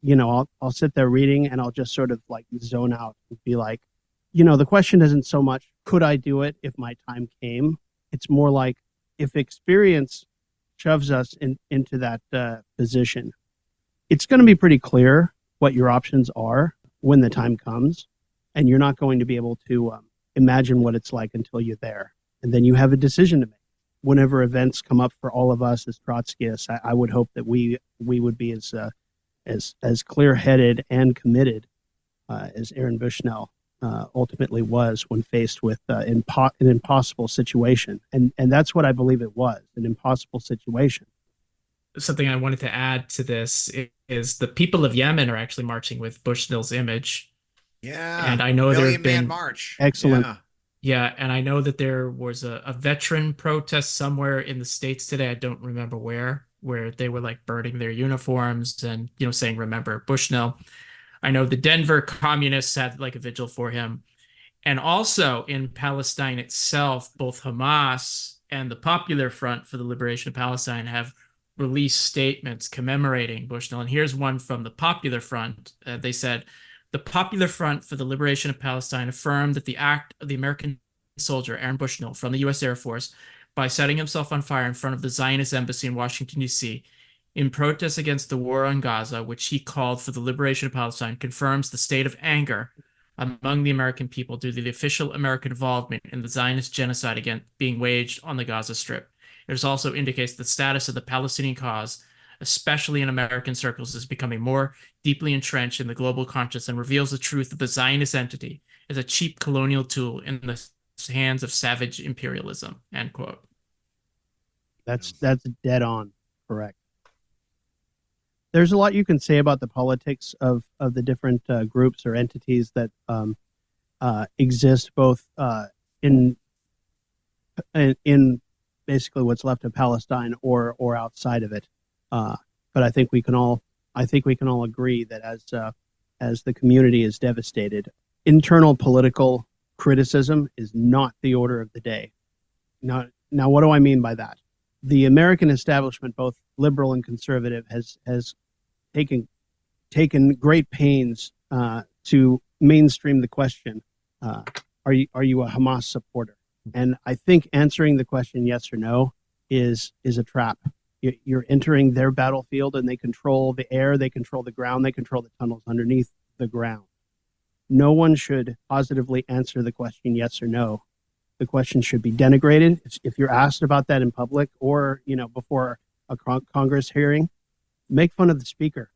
you know, I'll sit there reading and I'll just sort of like zone out and be like, you know, the question isn't so much, could I do it if my time came? It's more like, if experience shoves us into that position, it's going to be pretty clear what your options are when the time comes, and you're not going to be able to imagine what it's like until you're there. And then you have a decision to make. Whenever events come up for all of us as Trotskyists, I would hope that we would be as clear-headed and committed as Aaron Bushnell ultimately was when faced with an impossible situation. And that's what I believe it was, an impossible situation. Something I wanted to add to this is the people of Yemen are actually marching with Bushnell's image. Yeah. And I know there Million have Man been March. Excellent. Yeah. Yeah, and I know that there was a veteran protest somewhere in the States today. I don't remember where they were like burning their uniforms and, you know, saying, "Remember Bushnell." I know the Denver communists had like a vigil for him. And also in Palestine itself, both Hamas and the Popular Front for the Liberation of Palestine have released statements commemorating Bushnell. And here's one from the Popular Front. They said, "The Popular Front for the Liberation of Palestine affirmed that the act of the American soldier Aaron Bushnell from the U.S. Air Force, by setting himself on fire in front of the Zionist embassy in Washington, D.C., in protest against the war on Gaza, which he called for the liberation of Palestine, confirms the state of anger among the American people due to the official American involvement in the Zionist genocide being waged on the Gaza Strip. It also indicates the status of the Palestinian cause, especially in American circles, is becoming more deeply entrenched in the global conscience and reveals the truth of the Zionist entity as a cheap colonial tool in the hands of savage imperialism." End quote. That's dead on correct. There's a lot you can say about the politics of the different groups or entities that exist both in basically what's left of Palestine or outside of it. But I think we can all agree that as the community is devastated, internal political criticism is not the order of the day. Now, what do I mean by that? The American establishment, both liberal and conservative, has taken great pains to mainstream the question: Are you a Hamas supporter? And I think answering the question yes or no is a trap. You're entering their battlefield, and they control the air, they control the ground, they control the tunnels underneath the ground. No one should positively answer the question yes or no. The question should be denigrated. If you're asked about that in public or before a Congress hearing, make fun of the speaker.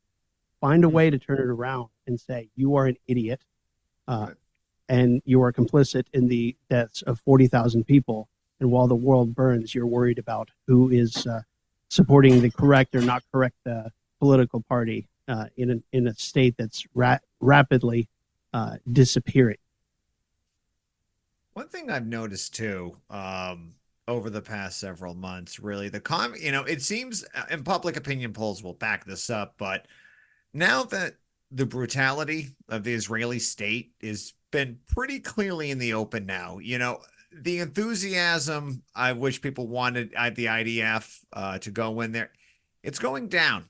Find a way to turn it around and say you are an idiot, and you are complicit in the deaths of 40,000 people. And while the world burns, you're worried about who is supporting the correct or not correct political party in a state that's rapidly disappearing. One thing I've noticed too, over the past several months, really, it seems, and public opinion polls will back this up, but now that the brutality of the Israeli state has been pretty clearly in the open now, the enthusiasm I wish people wanted the IDF to go in there, it's going down.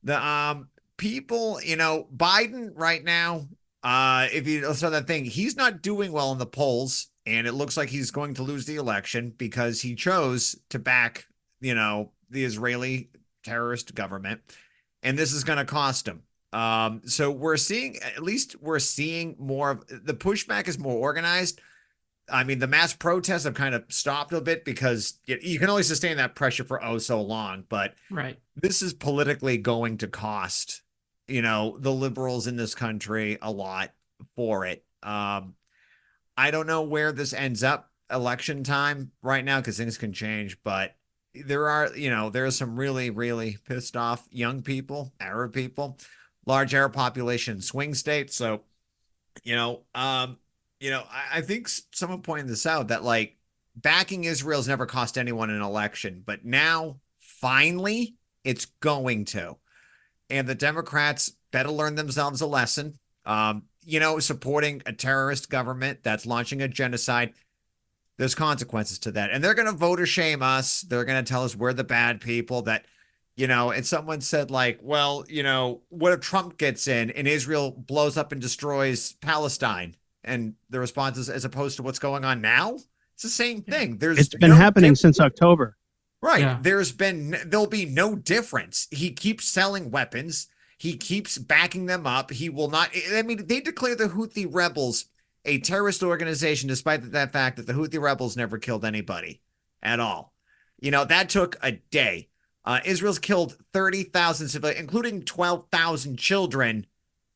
The people, Biden right now, if you saw that thing, he's not doing well in the polls, and it looks like he's going to lose the election because he chose to back, the Israeli terrorist government, and this is going to cost him. So we're seeing more of the pushback is more organized. I mean, the mass protests have kind of stopped a bit because you can only sustain that pressure for so long, but this is politically going to cost, the liberals in this country a lot for it. I don't know where this ends up election time right now because things can change, but there are some really, really pissed off young people, Arab people, large Arab population in swing states. So, I think someone pointed this out that like backing Israel's never cost anyone an election, but now finally it's going to. And the Democrats better learn themselves a lesson. Supporting a terrorist government that's launching a genocide, there's consequences to that. And they're going to voter shame us. They're going to tell us we're the bad people that, and someone said like, well, what if Trump gets in and Israel blows up and destroys Palestine? And the response is, as opposed to what's going on now, it's the same thing. It's been happening since October. Right. Yeah. There'll be no difference. He keeps selling weapons. He keeps backing them up. He will not. I mean, they declare the Houthi rebels a terrorist organization, despite that fact that the Houthi rebels never killed anybody at all. That took a day. Israel's killed 30,000 civilians, including 12,000 children.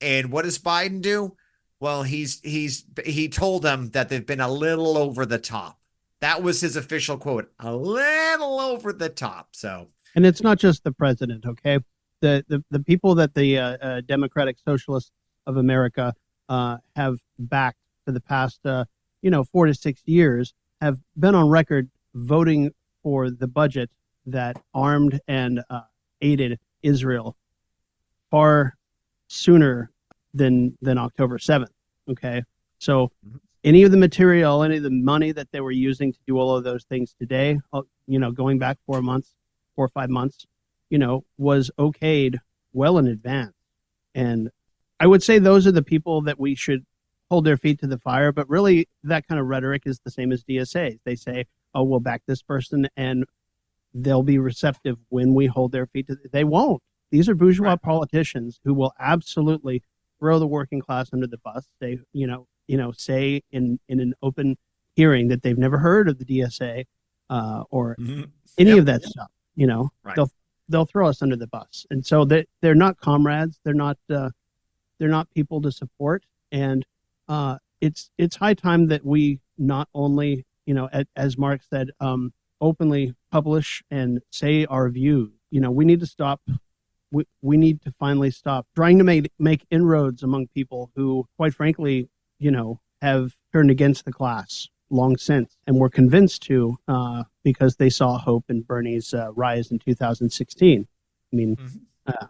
And what does Biden do? Well, he told them that they've been a little over the top. That was his official quote, a little over the top. So, and it's not just the president, okay? The people that the Democratic Socialists of America have backed for the past 4 to 6 years have been on record voting for the budget that armed and aided Israel far sooner than October 7th. Okay, so any of the material, any of the money that they were using to do all of those things today, going back 4 or 5 months, was okayed well in advance. And I would say those are the people that we should hold their feet to the fire. But really, that kind of rhetoric is the same as DSA. They say, oh, we'll back this person and they'll be receptive when we hold their feet to they won't. These are bourgeois politicians who will absolutely throw the working class under the bus. They, say in an open hearing that they've never heard of the DSA or any of that stuff. They'll throw us under the bus, and so they're not comrades. They're not people to support. And it's high time that we not only, as Marx said, openly, publish and say our view. We need to stop. We need to finally stop trying to make inroads among people who, quite frankly, have turned against the class long since, and were convinced to because they saw hope in Bernie's rise in 2016. I mean,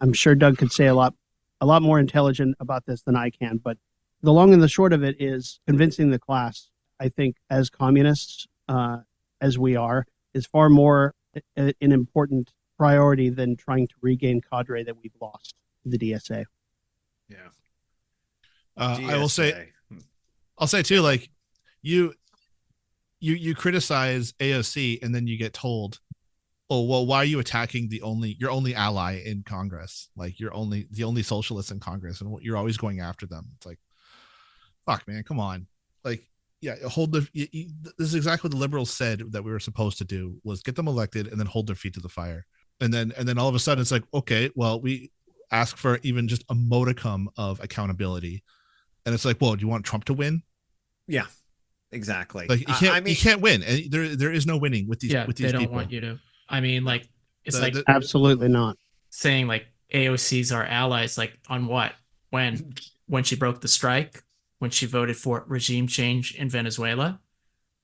I'm sure Doug could say a lot more intelligent about this than I can, but the long and the short of it is convincing the class, I think, as communists, as we are, is far more an important priority than trying to regain cadre that we've lost to the DSA. Yeah. I'll say too, like you criticize AOC and then you get told, oh, well, why are you attacking your only ally in Congress? Like the only socialists in Congress, and you're always going after them. It's like, fuck, man, come on. Like, yeah, this is exactly what the liberals said that we were supposed to do, was get them elected and then hold their feet to the fire. And then all of a sudden it's like, okay, well, we ask for even just a modicum of accountability. And it's like, well, do you want Trump to win? Yeah, exactly. Like you can't win. And there is no winning with these they don't people. want you to. I mean, like, it's absolutely not saying like AOC's our allies, like on what? When she broke the strike, when she voted for regime change in Venezuela,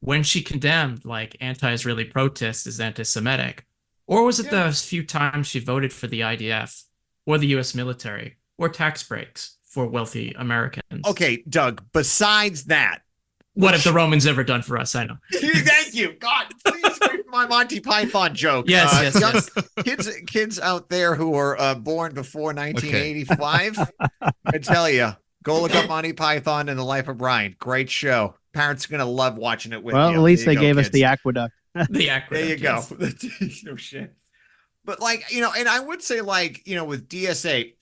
when she condemned like anti-Israeli protests as anti-Semitic, or was it the few times she voted for the IDF or the U.S. military or tax breaks for wealthy Americans? Okay, Doug, besides that, what have the Romans ever done for us? I know. Thank you. God, please read my Monty Python joke. Yes. Kids out there who were born before 1985, I tell you, go look up Monty Python and the Life of Brian. Great show. Parents are going to love watching it with you. Well, at least they gave us the aqueduct. The aqueduct. There you go. No shit. But like, and I would say like, with DSA,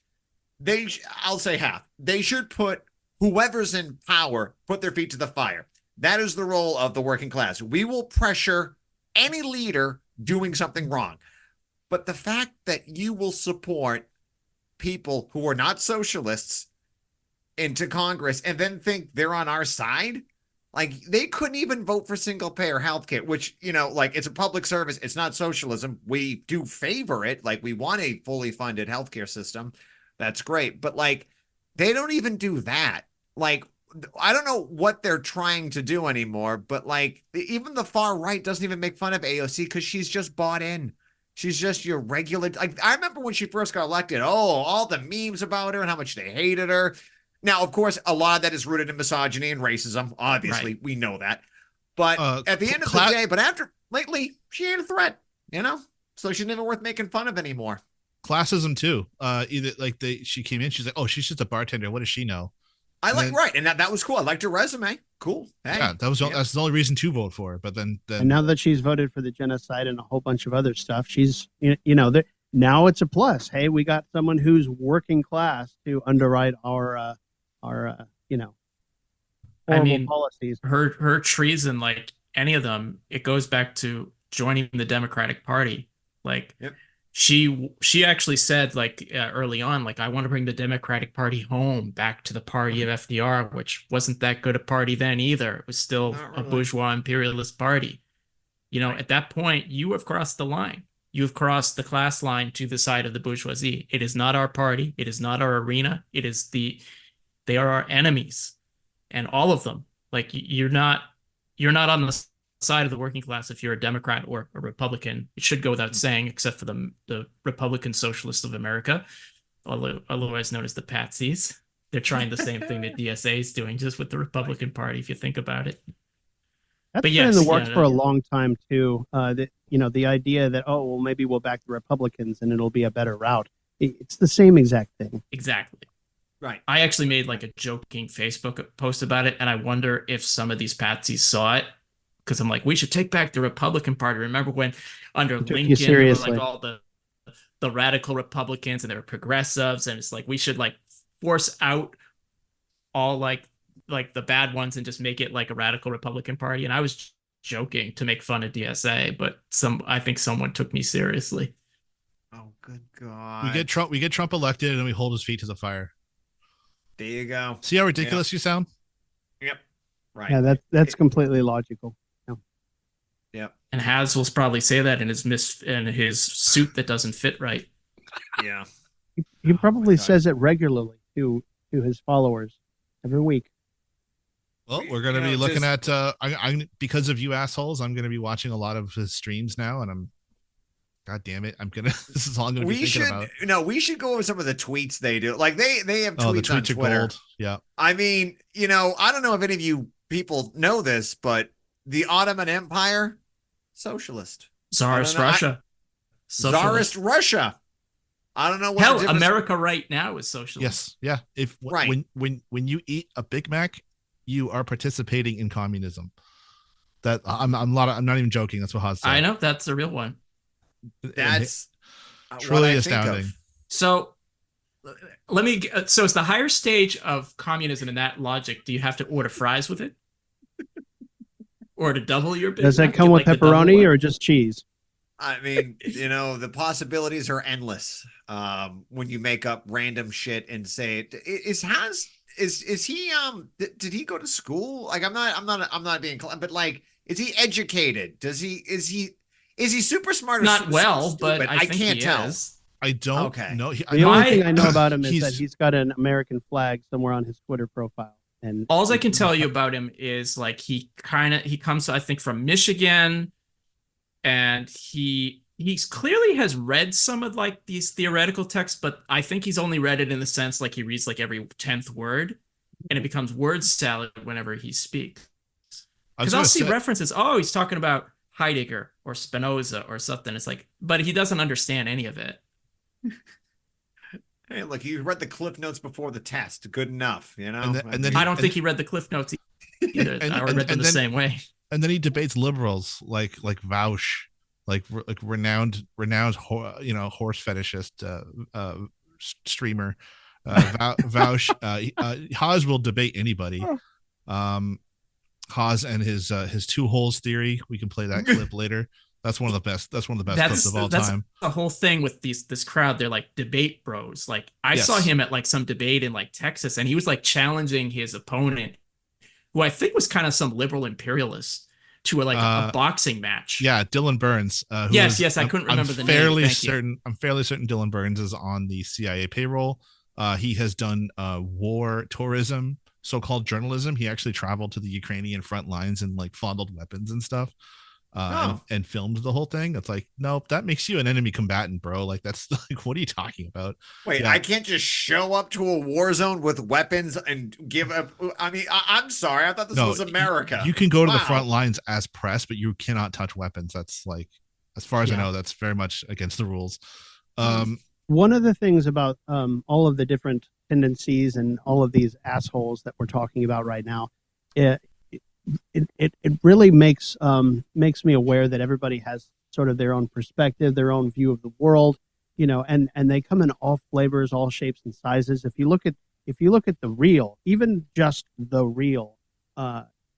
I'll say half. They should put whoever's in power, put their feet to the fire. That is the role of the working class. We will pressure any leader doing something wrong. But the fact that you will support people who are not socialists into Congress and then think they're on our side, like they couldn't even vote for single payer healthcare, which, like it's a public service. It's not socialism. We do favor it. Like we want a fully funded healthcare system. That's great. But like, they don't even do that. Like, I don't know what they're trying to do anymore, but like even the far right doesn't even make fun of AOC because she's just bought in. She's just your regular. Like I remember when she first got elected, all the memes about her and how much they hated her. Now, of course, a lot of that is rooted in misogyny and racism. Obviously, we know that. But at the end of the day, lately, she ain't a threat, So she's never worth making fun of anymore. Classism too. Either like she came in, she's like, oh, she's just a bartender. What does she know? And that was cool. I liked her resume. Cool. Hey, yeah, that's the only reason to vote for her. But then and now that she's voted for the genocide and a whole bunch of other stuff, she's now it's a plus. Hey, we got someone who's working class to underwrite our horrible policies. Her treason, like any of them, it goes back to joining the Democratic Party. Like she actually said early on, like, I want to bring the Democratic Party home back to the party of FDR, which wasn't that good a party then either. It was still a bourgeois imperialist party. At that point, you have crossed the line. You have crossed the class line to the side of the bourgeoisie. It is not our party. It is not our arena. They are our enemies, and all of them. Like you're not on the side of the working class if you're a Democrat or a Republican. It should go without saying, except for the Republican Socialists of America, otherwise known as the Patsies. They're trying the same thing that DSA is doing, just with the Republican Party, if you think about it. That's been in the works for a long time too. The idea that, oh, well, maybe we'll back the Republicans and it'll be a better route. It's the same exact thing. Exactly. Right. I actually made like a joking Facebook post about it, and I wonder if some of these patsies saw it, because I'm like, we should take back the Republican Party. Remember when under Lincoln, there were like all the radical Republicans and they were progressives, and it's like we should like force out all like the bad ones and just make it like a radical Republican Party. And I was joking to make fun of DSA, but I think someone took me seriously. Oh, good God. We get Trump elected and we hold his feet to the fire. There you go. See how ridiculous you sound? Yep. Right. Yeah, that's completely logical. Yep. And Haz will probably say that in his suit that doesn't fit right. Yeah. He probably says it regularly to his followers every week. Well, we're going to be looking at, because of you assholes, I'm going to be watching a lot of his streams now, and God damn it, this is all I'm going to be thinking about. No, we should go over some of the tweets they do. Like they have tweets the tweets on Twitter. Gold. Yeah. I mean, I don't know if any of you people know this, but the Ottoman Empire, socialist. Tsarist Russia. Tsarist Russia. I don't know what. Hell, America right now is socialist. Yes. Yeah. When you eat a Big Mac, you are participating in communism. That I'm not even joking. That's what Haas said. I know, that's a real one. That's truly astounding. So so it's the higher stage of communism in that logic. Do you have to order fries with it? Or to double your Big Does Mac? that come with pepperoni or just cheese? I mean, the possibilities are endless. When you make up random shit and say it. Is he did he go to school? Like I'm not being, but like, is he educated? Is he super smart? Or not well, but I think can't he tell. Is. I don't know. The only thing I know about him is that he's got an American flag somewhere on his Twitter profile. And all I can tell you about him is like he comes, I think, from Michigan, and he clearly has read some of like these theoretical texts, but I think he's only read it in the sense like he reads like every 10th word, and it becomes word salad whenever he speaks. Because I'll see references. Oh, he's talking about Heidegger or Spinoza or something. It's like, but he doesn't understand any of it. Hey, look, you read the Cliff Notes before the test. Good enough, And then I don't think he read the Cliff Notes either. I read them the same way. And then he debates liberals like Vaush, like renowned horse fetishist streamer. Vaush. Haas will debate anybody. Haas and his two holes theory. We can play that clip later. That's one of the best. That's one of the best clips of all time. The whole thing with this crowd. They're like debate bros. Like I saw him at like some debate in like Texas, and he was like challenging his opponent, who I think was kind of some liberal imperialist, to a boxing match. Yeah, Dylan Burns. Yes, I couldn't remember the name. I'm fairly certain Dylan Burns is on the CIA payroll. He has done war tourism, so-called journalism. He actually traveled to the Ukrainian front lines and like fondled weapons and stuff. And filmed the whole thing. It's like, nope, that makes you an enemy combatant, bro. Like, that's like, what are you talking about? Wait, I can't just show up to a war zone with weapons and give up. I mean, I'm sorry. I thought this was America. You can go to the front lines as press, but you cannot touch weapons. That's like, as far as I know, that's very much against the rules. One of the things about all of the different tendencies and all of these assholes that we're talking about right now, it really makes me aware that everybody has sort of their own perspective, their own view of the world, and they come in all flavors, all shapes and sizes. If you look at the real, even just the real,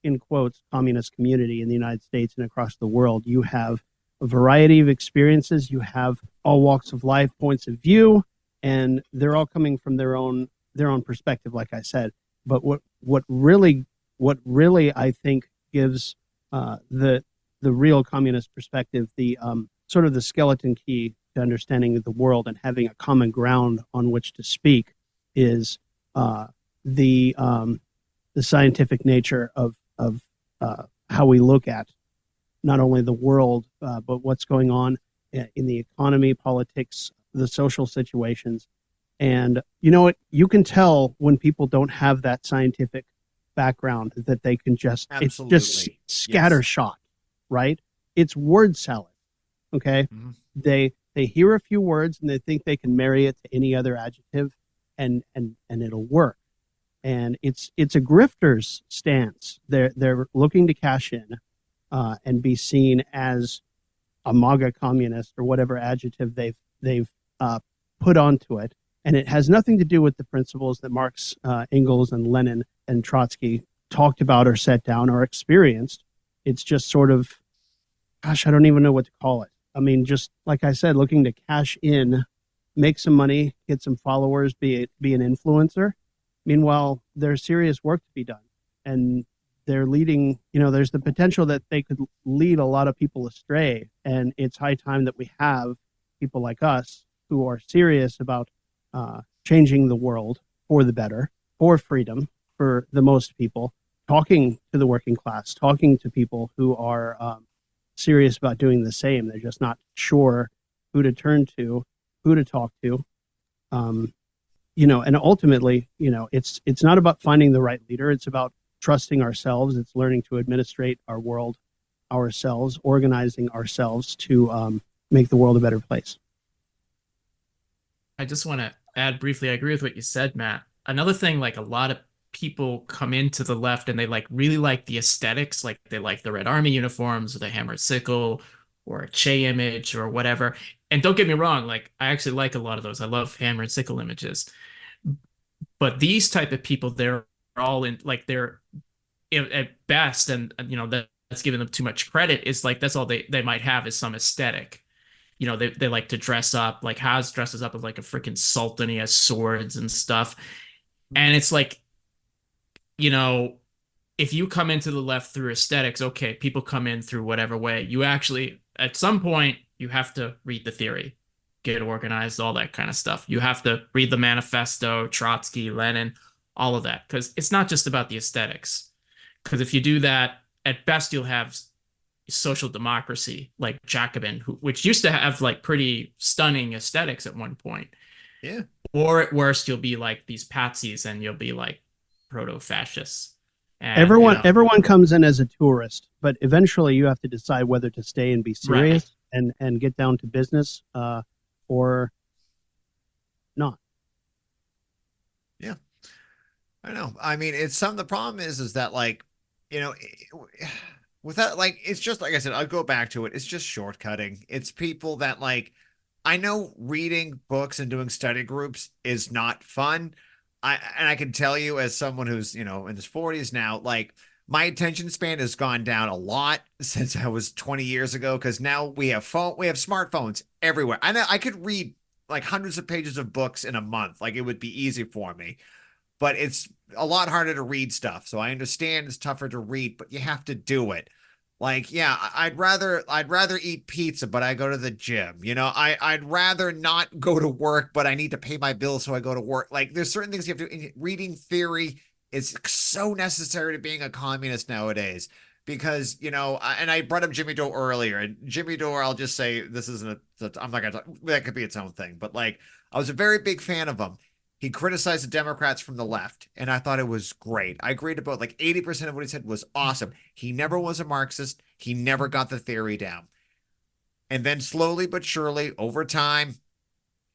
in quotes, communist community in the United States and across the world, you have a variety of experiences. You have all walks of life, points of view, and they're all coming from their own perspective, like I said. But what really I think gives the real communist perspective the sort of the skeleton key to understanding the world and having a common ground on which to speak is the scientific nature of how we look at not only the world but what's going on in the economy, politics, the social situations. And you know what? You can tell when people don't have that scientific background that they can just it's just scattershot, right? It's word salad. Okay. Mm-hmm. They hear a few words and they think they can marry it to any other adjective and it'll work. And it's a grifter's stance. They're looking to cash in and be seen as a MAGA communist or whatever adjective they've put onto it. And it has nothing to do with the principles that Marx, Engels, and Lenin and Trotsky talked about or set down or experienced. It's just sort of, gosh, I don't even know what to call it. I mean, just like I said, looking to cash in, make some money, get some followers, be an influencer. Meanwhile, there's serious work to be done. And they're leading, there's the potential that they could lead a lot of people astray. And it's high time that we have people like us who are serious about changing the world for the better, for freedom, for the most people, talking to the working class, talking to people who are serious about doing the same. They're just not sure who to turn to, who to talk to. And ultimately, it's not about finding the right leader. It's about trusting ourselves. It's learning to administrate our world ourselves, organizing ourselves to make the world a better place. I just want to add briefly, I agree with what you said, Matt. Another thing, like a lot of people come into the left and they really like the aesthetics, like they like the Red Army uniforms or the hammer sickle or a Che image or whatever. And don't get me wrong, like I actually like a lot of those. I love hammer and sickle images. But these type of people, they're all in, like they're at best, and that's giving them too much credit, is like that's all they might have is some aesthetic. They like to dress up, like Haz dresses up as like a freaking sultan. He has swords and stuff. And it's like, if you come into the left through aesthetics, okay, people come in through whatever way. You actually, at some point, you have to read the theory, get organized, all that kind of stuff. You have to read the manifesto, Trotsky, Lenin, all of that, because it's not just about the aesthetics. Because if you do that, at best, you'll have social democracy like Jacobin, which used to have like pretty stunning aesthetics at one point. Yeah. Or at worst, you'll be like these patsies and you'll be like proto-fascists. And, everyone comes in as a tourist, but eventually you have to decide whether to stay and be serious and get down to business or not. Yeah. I know. I mean, the problem is that like, with that, like, it's just like I said, I'll go back to it. It's just shortcutting. It's people that like, I know reading books and doing study groups is not fun. I can tell you as someone who's, in his 40s now, like my attention span has gone down a lot since I was 20 years ago. Cause now we have smartphones everywhere. I know I could read like hundreds of pages of books in a month. Like it would be easy for me, but it's a lot harder to read stuff. So I understand it's tougher to read, but you have to do it. Like, yeah, I'd rather eat pizza, but I go to the gym. I'd rather not go to work, but I need to pay my bills, so I go to work. Like, there's certain things you have to. Reading theory is so necessary to being a communist nowadays. Because and I brought up Jimmy Dore earlier, and Jimmy Dore, I'll just say this isn't. I'm not gonna talk. That could be its own thing, but like, I was a very big fan of him. He criticized the Democrats from the left, and I thought it was great. I agreed about like 80% of what he said was awesome. He never was a Marxist. He never got the theory down. And then slowly but surely, over time,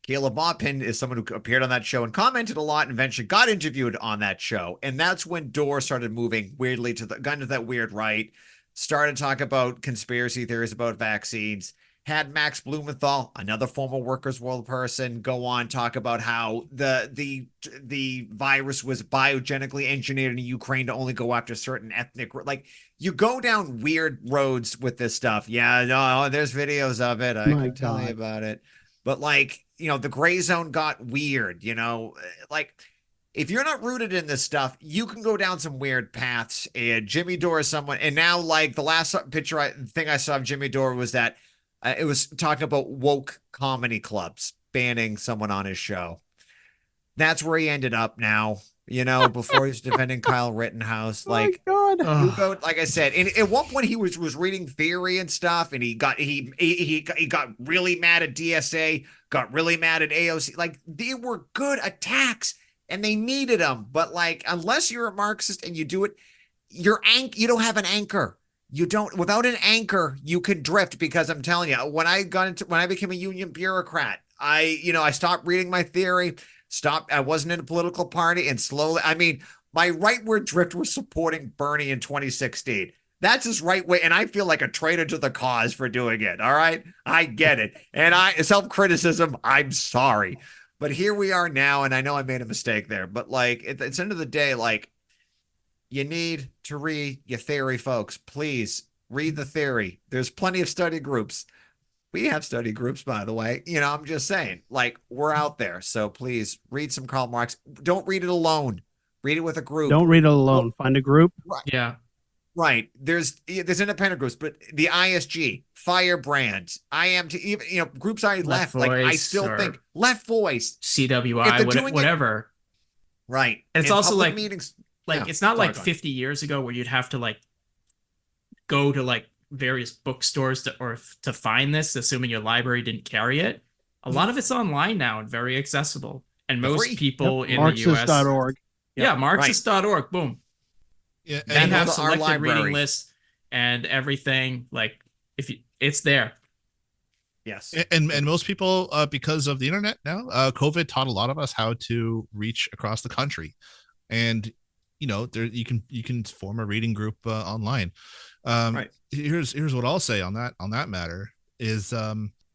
Caleb Maupin is someone who appeared on that show and commented a lot and eventually got interviewed on that show. And that's when Dore started moving weirdly got into that weird right, started talking about conspiracy theories about vaccines. Had Max Blumenthal, another former workers' world person, go on talk about how the virus was biogenically engineered in Ukraine to only go after certain ethnic, like you go down weird roads with this stuff. Yeah, no, there's videos of it. I can tell you about it. But like, the gray zone got weird, like if you're not rooted in this stuff, you can go down some weird paths. And Jimmy Dore is someone, and now like the last thing I saw of Jimmy Dore was that it was talking about woke comedy clubs banning someone on his show. That's where he ended up now, before he's defending Kyle Rittenhouse. Like, oh my God. You go, like I said, and at one point he was reading theory and stuff, and he got really mad at DSA, got really mad at AOC. Like, they were good attacks and they needed them. But like, unless you're a Marxist and you do it, you don't have an anchor. You don't, without an anchor, you can drift, because I'm telling you, when I became a union bureaucrat, I stopped reading my theory, I wasn't in a political party, and slowly, my rightward drift was supporting Bernie in 2016. That's his right way. And I feel like a traitor to the cause for doing it. All right. I get it. And self-criticism, I'm sorry, but here we are now. And I know I made a mistake there, but like at the end of the day, like, you need to read your theory, folks. Please read the theory. There's plenty of study groups. We have study groups, by the way. I'm just saying, like, we're out there. So please read some Karl Marx. Don't read it alone. Read it with a group. Don't read it alone. Find a group. Right. Yeah. Right. There's independent groups, but the ISG, Firebrand, IMT, even groups I left, like I still think Left Voice, CWI, whatever. Right. And it's also like meetings. It's not like 50 years ago where you'd have to like go to like various bookstores to find this, assuming your library didn't carry it. A lot of it's online now and very accessible. And most people in the US. Marxist.org. Yeah, Marxist.org. Boom. Yeah, They have selected reading lists and everything. Like it's there. Yes. And most people, because of the internet now, COVID taught a lot of us how to reach across the country. And there you can form a reading group online. Right. Here's what I'll say on that matter is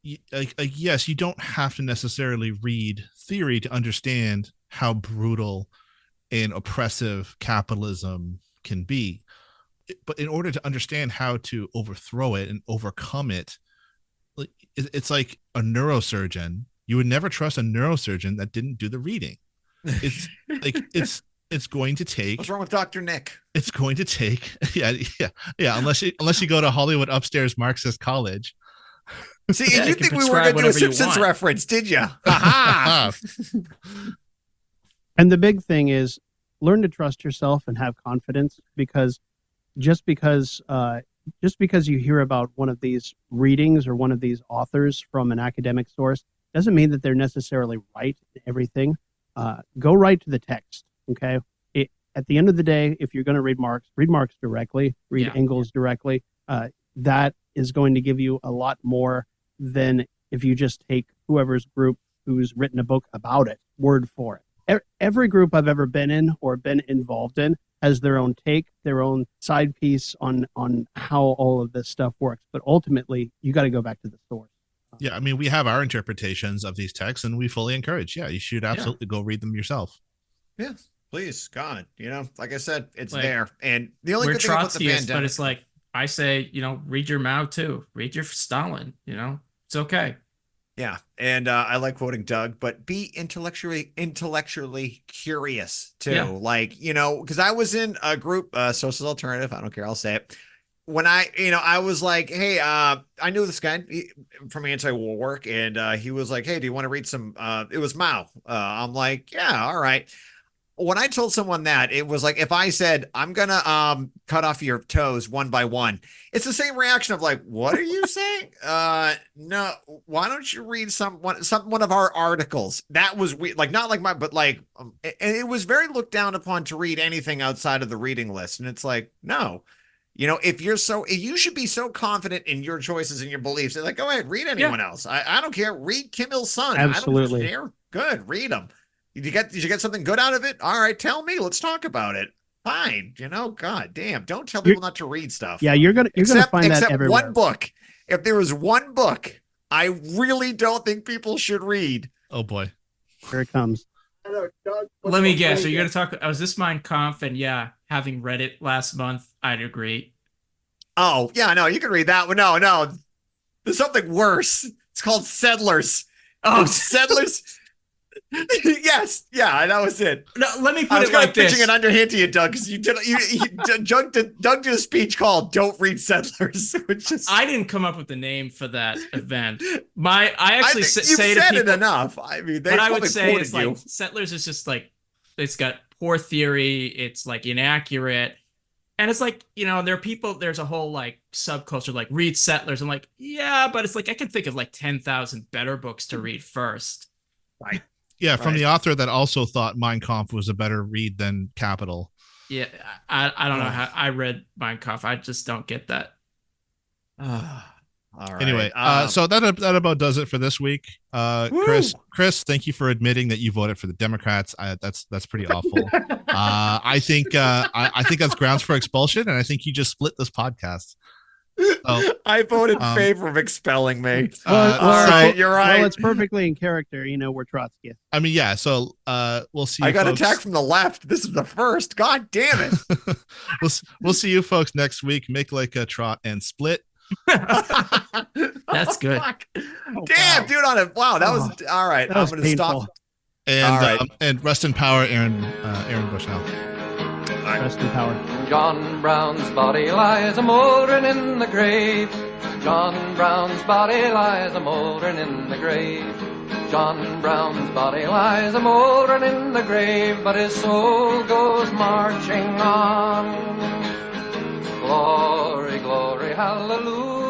yes, you don't have to necessarily read theory to understand how brutal and oppressive capitalism can be, but in order to understand how to overthrow it and overcome it, it's like a neurosurgeon. You would never trust a neurosurgeon that didn't do the reading. It's like it's going to take. What's wrong with Dr. Nick? It's going to take. Yeah. Unless you go to Hollywood Upstairs Marxist College. See, and you think we were going to do a Simpsons reference, did you? And the big thing is learn to trust yourself and have confidence, because just because you hear about one of these readings or one of these authors from an academic source doesn't mean that they're necessarily right in everything. Go right to the text. Okay. At the end of the day, if you're going to read Marx directly, read Engels directly. That is going to give you a lot more than if you just take whoever's group who's written a book about it, word for it. Every group I've ever been in or been involved in has their own take, their own side piece on how all of this stuff works. But ultimately, you got to go back to the source. Yeah, I mean, we have our interpretations of these texts, and we fully encourage. Yeah, you should absolutely go read them yourself. Yeah, please, God. Like I said, it's there. And the only good thing about the pandemic, but it's like I say, read your Mao too, read your Stalin. It's okay. Yeah, and I like quoting Doug, but be intellectually curious too. Yeah. Because I was in a group, Social Alternative. I don't care. I'll say it. When I was like, hey, I knew this guy from anti-war work, and he was like, hey, do you want to read some? It was Mao. I'm like, yeah, all right. When I told someone that, it was like if I said, I'm going to cut off your toes one by one, it's the same reaction of like, what are you saying? No, why don't you read one of our articles? That was weird. Like, not like but like, and it was very looked down upon to read anything outside of the reading list. And it's like, no, if you should be so confident in your choices and your beliefs. They're like, go ahead, read anyone else. I don't care. Read Kim Il-sung. Absolutely. I don't care. Good. Read them. Did you get something good out of it? All right, tell me. Let's talk about it. Fine. God damn. Don't tell people not to read stuff. Yeah, you're gonna find that everywhere. One book. If there was one book, I really don't think people should read. Oh boy, here it comes. Let me guess. Are you gonna talk? Was this Mein Kampf? And yeah, having read it last month, I'd agree. Oh yeah, no, you can read that one. No, there's something worse. It's called Settlers. Oh, Settlers. Yes, yeah, that was it. No, let me put it like this. I was pitching an underhand to you, Doug, because Doug did a speech called "Don't Read Settlers," which is. I didn't come up with the name for that event. I actually say to people it enough. I mean, what I would say is like Settlers is just like it's got poor theory. It's like inaccurate, and it's like there are people. There's a whole like subculture like read Settlers. I'm like, yeah, but it's like I can think of like 10,000 better books to read first. Right. Yeah, from the author that also thought Mein Kampf was a better read than Capital. Yeah, I don't know how I read Mein Kampf. I just don't get that. All right. Anyway, so that about does it for this week. Chris, thank you for admitting that you voted for the Democrats. That's pretty awful. I think that's grounds for expulsion, and I think you just split this podcast. I voted in favor of expelling me. All right, you're right. Well, it's perfectly in character. We're Trotskyists. I mean, yeah. So we'll see. I got attacked from the left. This is the first. God damn it. We'll see you folks next week. Make like a trot and split. That's good. Damn, dude. Wow, that was all right. I'm going to stop. And and rest in power, Aaron Bushnell. Rest in power. John Brown's body lies a-mouldering in the grave. John Brown's body lies a-mouldering in the grave. John Brown's body lies a-mouldering in the grave, but his soul goes marching on. Glory, glory, hallelujah.